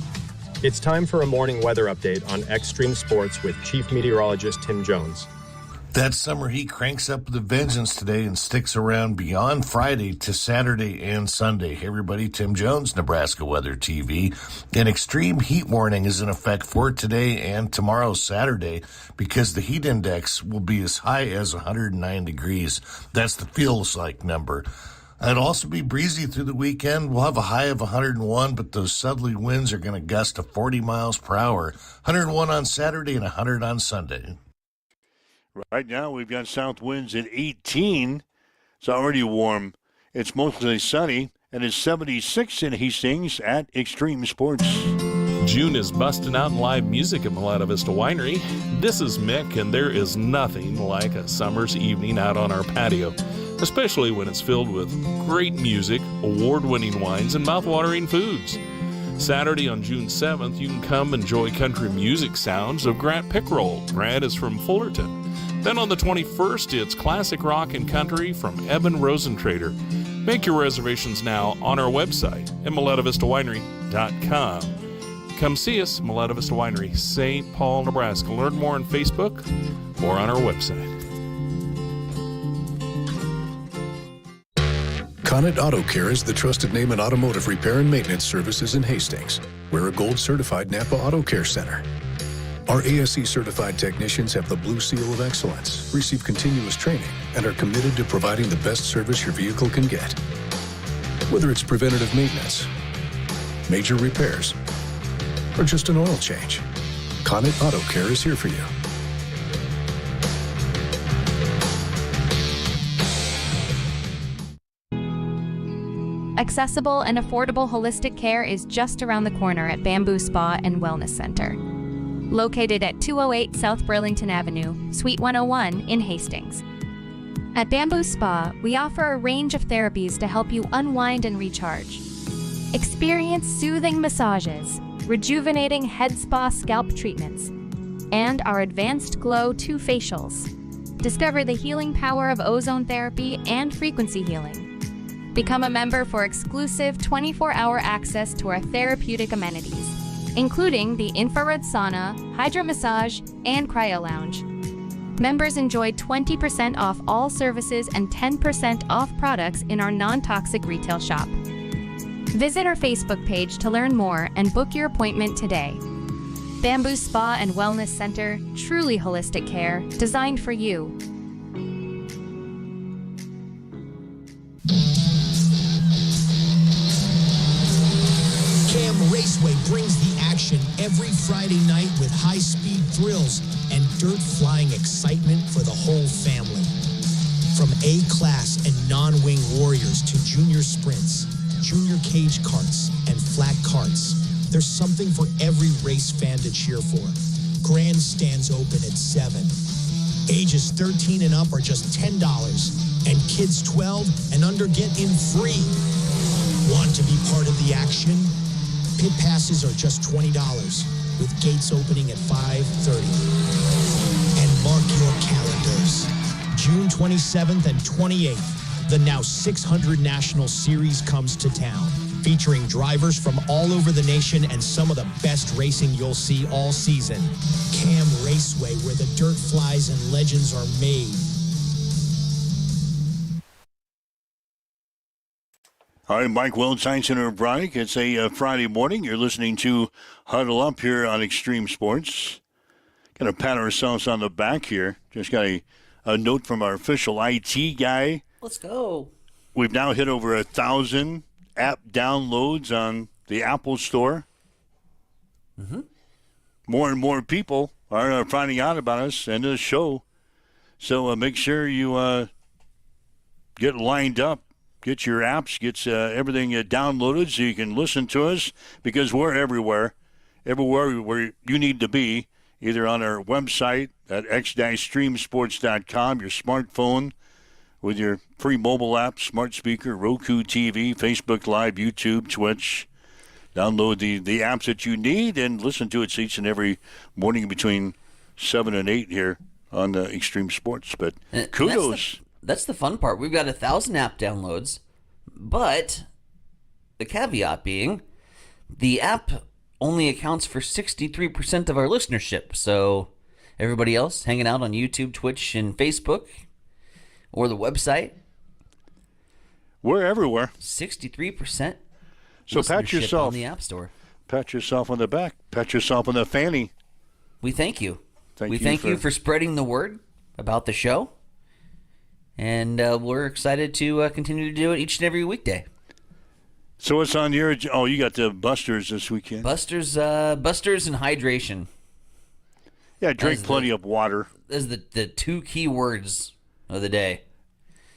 It's time for a morning weather update on Extreme Sports with Chief Meteorologist Tim Jones. That summer heat cranks up with a vengeance today and sticks around beyond Friday to Saturday and Sunday. Hey everybody, Tim Jones, Nebraska Weather TV. An extreme heat warning is in effect for today and tomorrow, Saturday, because the heat index will be as high as 109 degrees. That's the feels like number. It'll also be breezy through the weekend. We'll have a high of 101, but those southerly winds are going to gust to 40 miles per hour. 101 on Saturday and 100 on Sunday. Right now, we've got south winds at 18. It's already warm. It's mostly sunny, and it's 76 in Hastings at Extreme Sports. June is busting out in live music at Maleta Vista Winery. This is Mick, and there is nothing like a summer's evening out on our patio, especially when it's filled with great music, award-winning wines, and mouth-watering foods. Saturday on June 7th, you can come enjoy country music sounds of Grant Pickrell. Grant is from Fullerton. Then on the 21st, it's classic rock and country from Eben Rosentrader. Make your reservations now on our website at MaletaVistaWinery.com. Come see us, Maleta Vista Winery, St. Paul, Nebraska. Learn more on Facebook or on our website. Connet Auto Care is the trusted name in automotive repair and maintenance services in Hastings. We're a gold-certified Napa Auto Care Center. Our ASE-certified technicians have the Blue Seal of Excellence, receive continuous training, and are committed to providing the best service your vehicle can get. Whether it's preventative maintenance, major repairs, or just an oil change, Connet Auto Care is here for you. Accessible and affordable holistic care is just around the corner at Bamboo Spa and Wellness Center. Located at 208 South Burlington Avenue, Suite 101 in Hastings. At Bamboo Spa, we offer a range of therapies to help you unwind and recharge. Experience soothing massages, rejuvenating head spa scalp treatments, and our Advanced Glow 2 facials. Discover the healing power of ozone therapy and frequency healing. Become a member for exclusive 24-hour access to our therapeutic amenities, including the infrared sauna, hydro massage, and cryo lounge. Members enjoy 20% off all services and 10% off products in our non-toxic retail shop. Visit our Facebook page to learn more and book your appointment today. Bamboo Spa and Wellness Center, truly holistic care, designed for you. Raceway brings the action every Friday night with high-speed thrills and dirt-flying excitement for the whole family. From A-class and non-wing warriors to junior sprints, junior cage karts, and flat karts, There's something for every race fan to cheer for. Grandstands open at 7. Ages 13 and up are just $10, and kids 12 and under get in free. Want to be part of the action? Pit passes are just $20, with gates opening at 5:30. And mark your calendars. June 27th and 28th, the now 600 National Series comes to town, featuring drivers from all over the nation and some of the best racing you'll see all season. Cam Raceway, where the dirt flies and legends are made. Hi, Mike Wells, Science Center of Broderick. It's a Friday morning. You're listening to Huddle Up here on Extreme Sports. Going to pat ourselves on the back here. Just got a note from our official IT guy. Let's go. We've now hit over 1,000 app downloads on the Apple Store. Mm-hmm. More and more people are finding out about us and the show. So make sure you get lined up. Get your apps, get everything downloaded so you can listen to us, because we're everywhere where you need to be, either on our website at x-streamsports.com, your smartphone with your free mobile app, smart speaker, Roku TV, Facebook Live, YouTube, Twitch. Download the apps that you need and listen to it each and every morning between 7 and 8 here on Extreme Sports. But kudos. That's the fun part. We've got 1,000 app downloads, but the caveat being the app only accounts for 63% of our listenership. So everybody else hanging out on YouTube, Twitch, and Facebook, or the website, we're everywhere. 63%. So pat yourself on the App Store. Pat yourself on the back. Pat yourself on the fanny. We thank you. Thank you for spreading the word about the show. And we're excited to continue to do it each and every weekday. So what's on your? Oh, you got the Busters this weekend. Busters and hydration. Yeah, drink plenty of water. Those are the two key words of the day.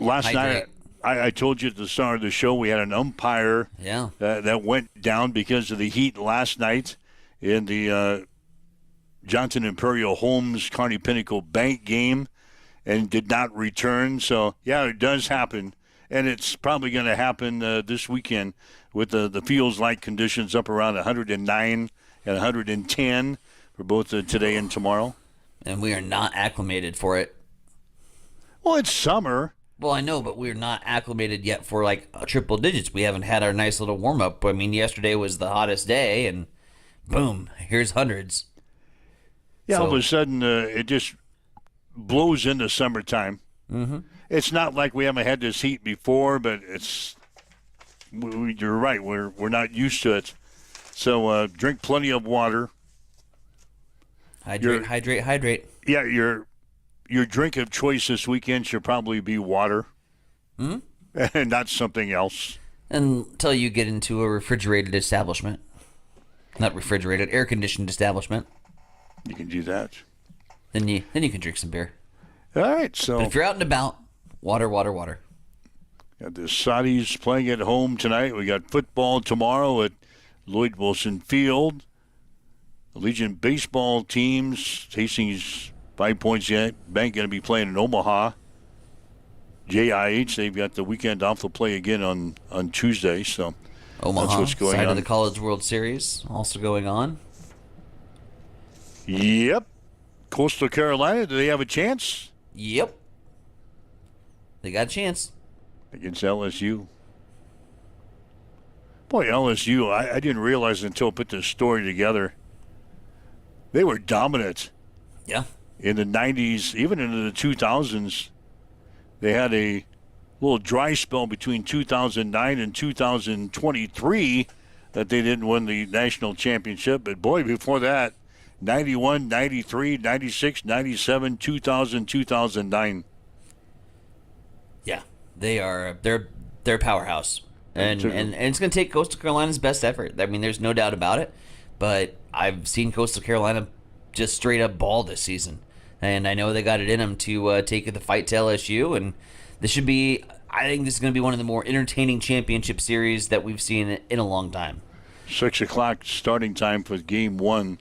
Last night, I told you at the start of the show we had an umpire that went down because of the heat last night in the Johnson Imperial Homes Kearney Pinnacle Bank game, and did not return. So, yeah, it does happen. And it's probably going to happen this weekend with the feels-like conditions up around 109 and 110 for both today and tomorrow. And we are not acclimated for it. Well, it's summer. Well, I know, but we're not acclimated yet for, triple digits. We haven't had our nice little warm-up. I mean, yesterday was the hottest day, and boom, here's hundreds. Yeah, all of a sudden, it just blows into summertime. Mm-hmm. It's not like we haven't had this heat before, but you're right. We're not used to it. So drink plenty of water. Hydrate. Yeah, your drink of choice this weekend should probably be water, and not something else. Until you get into a refrigerated establishment. Not refrigerated, air-conditioned establishment. You can do that. Then you can drink some beer. All right, so but if you're out and about, water. Got the Saudis playing at home tonight. We got football tomorrow at Lloyd Wilson Field. The Legion baseball teams, Hastings 5 Points Bank going to be playing in Omaha. JIH, they've got the weekend off. They'll play again on Tuesday. So Omaha, that's what's going side on. of the College World Series also going on. Yep. Coastal Carolina, do they have a chance? Yep. They got a chance. Against LSU. Boy, LSU, I didn't realize until I put this story together. They were dominant. Yeah. In the 90s, even into the 2000s. They had a little dry spell between 2009 and 2023 that they didn't win the national championship. But, boy, before that, 91, 93, 96, 97, 2000, 2009. Yeah, they're a powerhouse. And it's going to take Coastal Carolina's best effort. I mean, there's no doubt about it. But I've seen Coastal Carolina just straight up ball this season. And I know they got it in them to take the fight to LSU. And I think this is going to be one of the more entertaining championship series that we've seen in a long time. 6 o'clock starting time for Game 1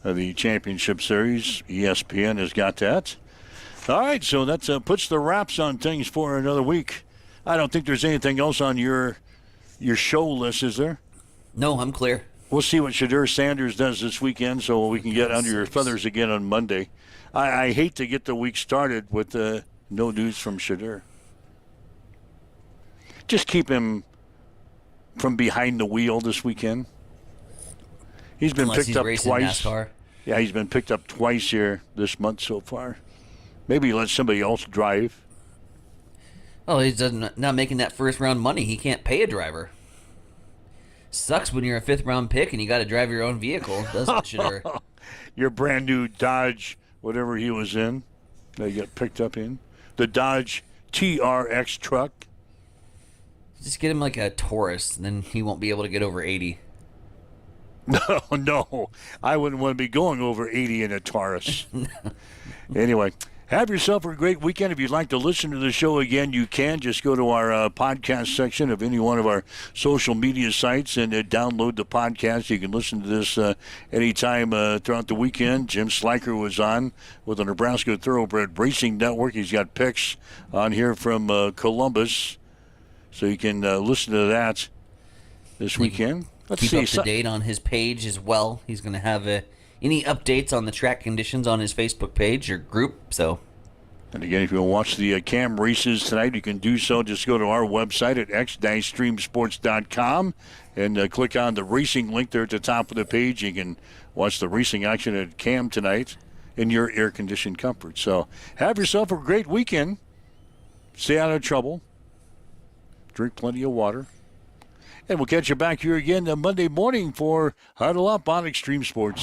of the Championship Series. ESPN has got that. All right, so that puts the wraps on things for another week. I don't think there's anything else on your show list, is there? No, I'm clear. We'll see what Shadur Sanders does this weekend so we can get under your feathers again on Monday. I hate to get the week started with no news from Shadur. Just keep him from behind the wheel this weekend. He's been picked up twice. NASCAR. Yeah, he's been picked up twice here this month so far. Maybe let somebody else drive. Oh, he's not making that first-round money. He can't pay a driver. Sucks when you're a fifth-round pick and you got to drive your own vehicle, doesn't it, Shadur? Your brand-new Dodge, whatever he was in, that he got picked up in. The Dodge TRX truck. Just get him like a Taurus, and then he won't be able to get over 80. No. I wouldn't want to be going over 80 in a Taurus. Anyway, have yourself a great weekend. If you'd like to listen to the show again, you can. Just go to our podcast section of any one of our social media sites and download the podcast. You can listen to this anytime throughout the weekend. Jim Sliker was on with the Nebraska Thoroughbred Racing Network. He's got picks on here from Columbus, so you can listen to that this weekend. Let's keep see. Up to date on his page as well. He's going to have any updates on the track conditions on his Facebook page or group. So, and again, if you want to watch the cam races tonight, you can do so. Just go to our website at x-streamsports.com and click on the racing link there at the top of the page. You can watch the racing action at cam tonight in your air-conditioned comfort. So have yourself a great weekend. Stay out of trouble. Drink plenty of water. And we'll catch you back here again Monday morning for Huddle Up on Extreme Sports.